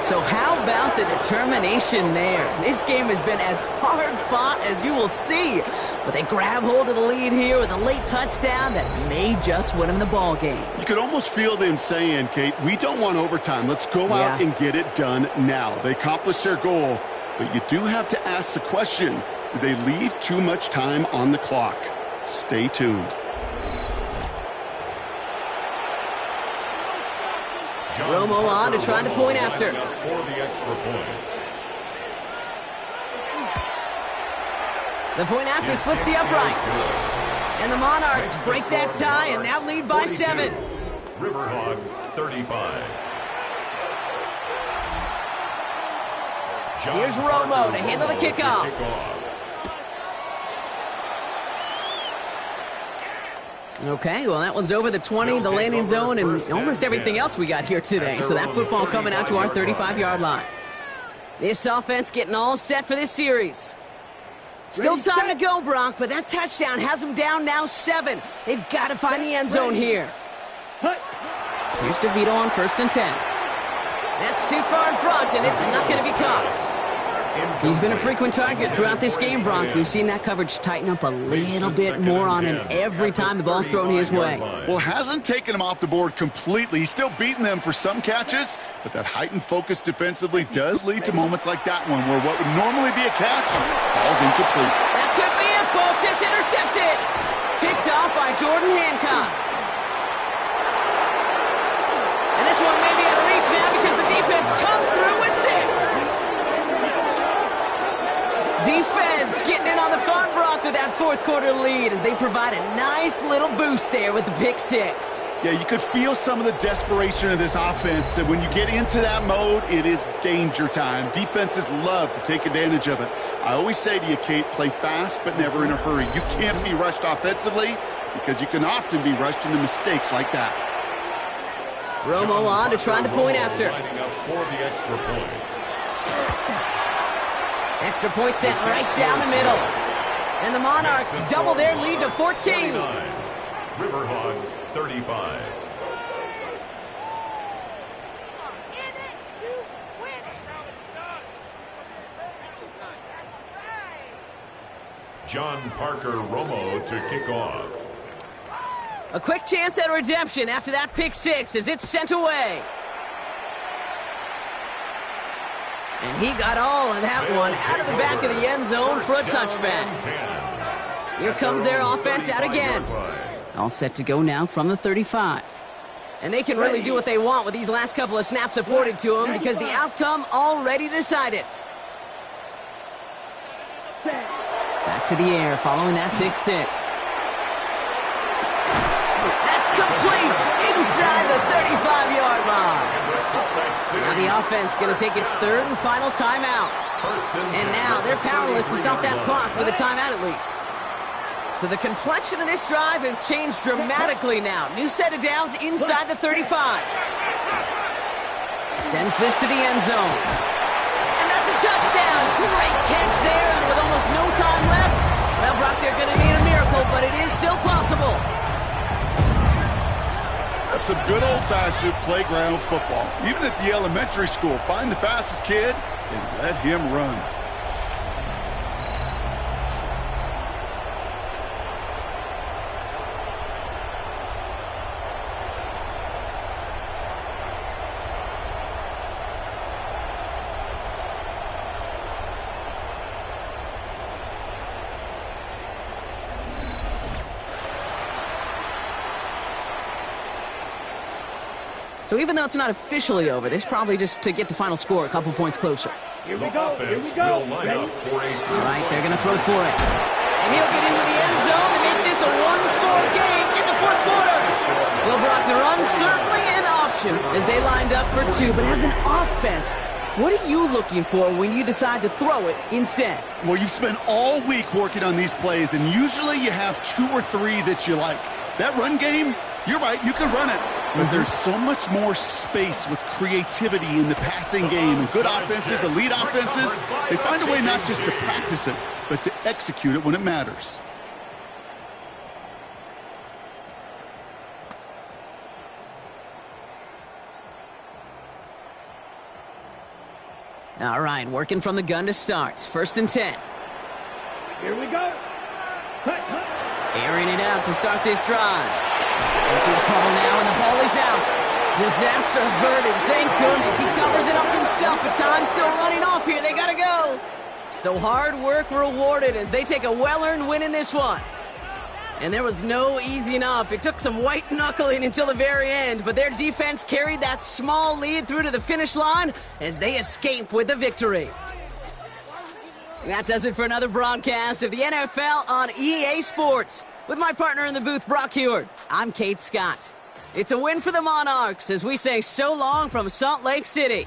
So how about the determination there? This game has been as hard fought as you will see. But they grab hold of the lead here with a late touchdown that may just win them the ball game. You could almost feel them saying, Kate, we don't want overtime. Let's go out and get it done now. They accomplished their goal, but you do have to ask the question, did they leave too much time on the clock? Stay tuned. Romo on to try the point after. For the extra point. The point after splits the upright. And the Monarchs break that tie and now lead by 7. Riverhawks 35. Here's Romo to handle the kickoff. Okay, well, that one's over the 20, the landing zone, and almost everything else we got here today. So that football coming out to our 35-yard line. This offense getting all set for this series. Still time to go, Brock, but that touchdown has them down now 7. They've got to find the end zone here. Here's DeVito on 1st and 10. That's too far in front, and it's not going to be caught. He's been a frequent target throughout this game, Brock. We've seen that coverage tighten up a little bit more on him every time the ball's thrown his way. Well, hasn't taken him off the board completely. He's still beating them for some catches, but that heightened focus defensively does lead to moments like that one where what would normally be a catch falls incomplete. That could be it, folks. It's intercepted. Picked off by Jordan Hancock. And this one may be out of reach now because the defense comes through with 6. Defense getting in on the fun, Brock, with that 4th quarter lead as they provide a nice little boost there with the pick 6. Yeah, you could feel some of the desperation of this offense. And when you get into that mode, it is danger time. Defenses love to take advantage of it. I always say to you, Kate, play fast but never in a hurry. You can't be rushed offensively because you can often be rushed into mistakes like that. Romo on to try the point after. Lining up for the extra point. Extra point sent right down the middle. And the Monarchs double their lead to 14. Riverhawks 35. John Parker Romo to kick off. A quick chance at redemption after that pick 6 as it's sent away. And he got all of that one out of the back of the end zone for a touchback. Here comes their offense out again. All set to go now from the 35. And they can really do what they want with these last couple of snaps afforded to them because the outcome already decided. Back to the air following that pick 6. That's complete inside the 35-yard line. Now the offense going to take its third and final timeout. And now they're powerless to stop that clock with a timeout at least. So the complexion of this drive has changed dramatically now. New set of downs inside the 35. Sends this to the end zone. And that's a touchdown. Great catch there, and with almost no time left, well, Brock, they're going to need a miracle, but it is still possible. That's some good old-fashioned playground football. Even at the elementary school, find the fastest kid and let him run. So even though it's not officially over, this is probably just to get the final score a couple points closer. Here we go. Here we go. Ready? All right, they're going to throw for it. And he'll get into the end zone to make this a one-score game in the fourth quarter. Well, Brock, the run's certainly an option as they lined up for two. But as an offense, what are you looking for when you decide to throw it instead? Well, you've spent all week working on these plays, and usually you have 2 or 3 that you like. That run game, you're right, you can run it. But there's so much more space with creativity in the passing game. And good offenses, elite offenses, they find a way not just to practice it, but to execute it when it matters. All right, working from the gun to start. 1st and 10. Here we go. Cut. Airing it out to start this drive. In trouble now, and the ball is out. Disaster averted, thank goodness. He covers it up himself, but time's still running off here. They gotta go. So hard work rewarded as they take a well-earned win in this one. And there was no easing up. It took some white knuckling until the very end, but their defense carried that small lead through to the finish line as they escape with the victory. That does it for another broadcast of the NFL on EA Sports. With my partner in the booth, Brock Heward, I'm Kate Scott. It's a win for the Monarchs as we say so long from Salt Lake City.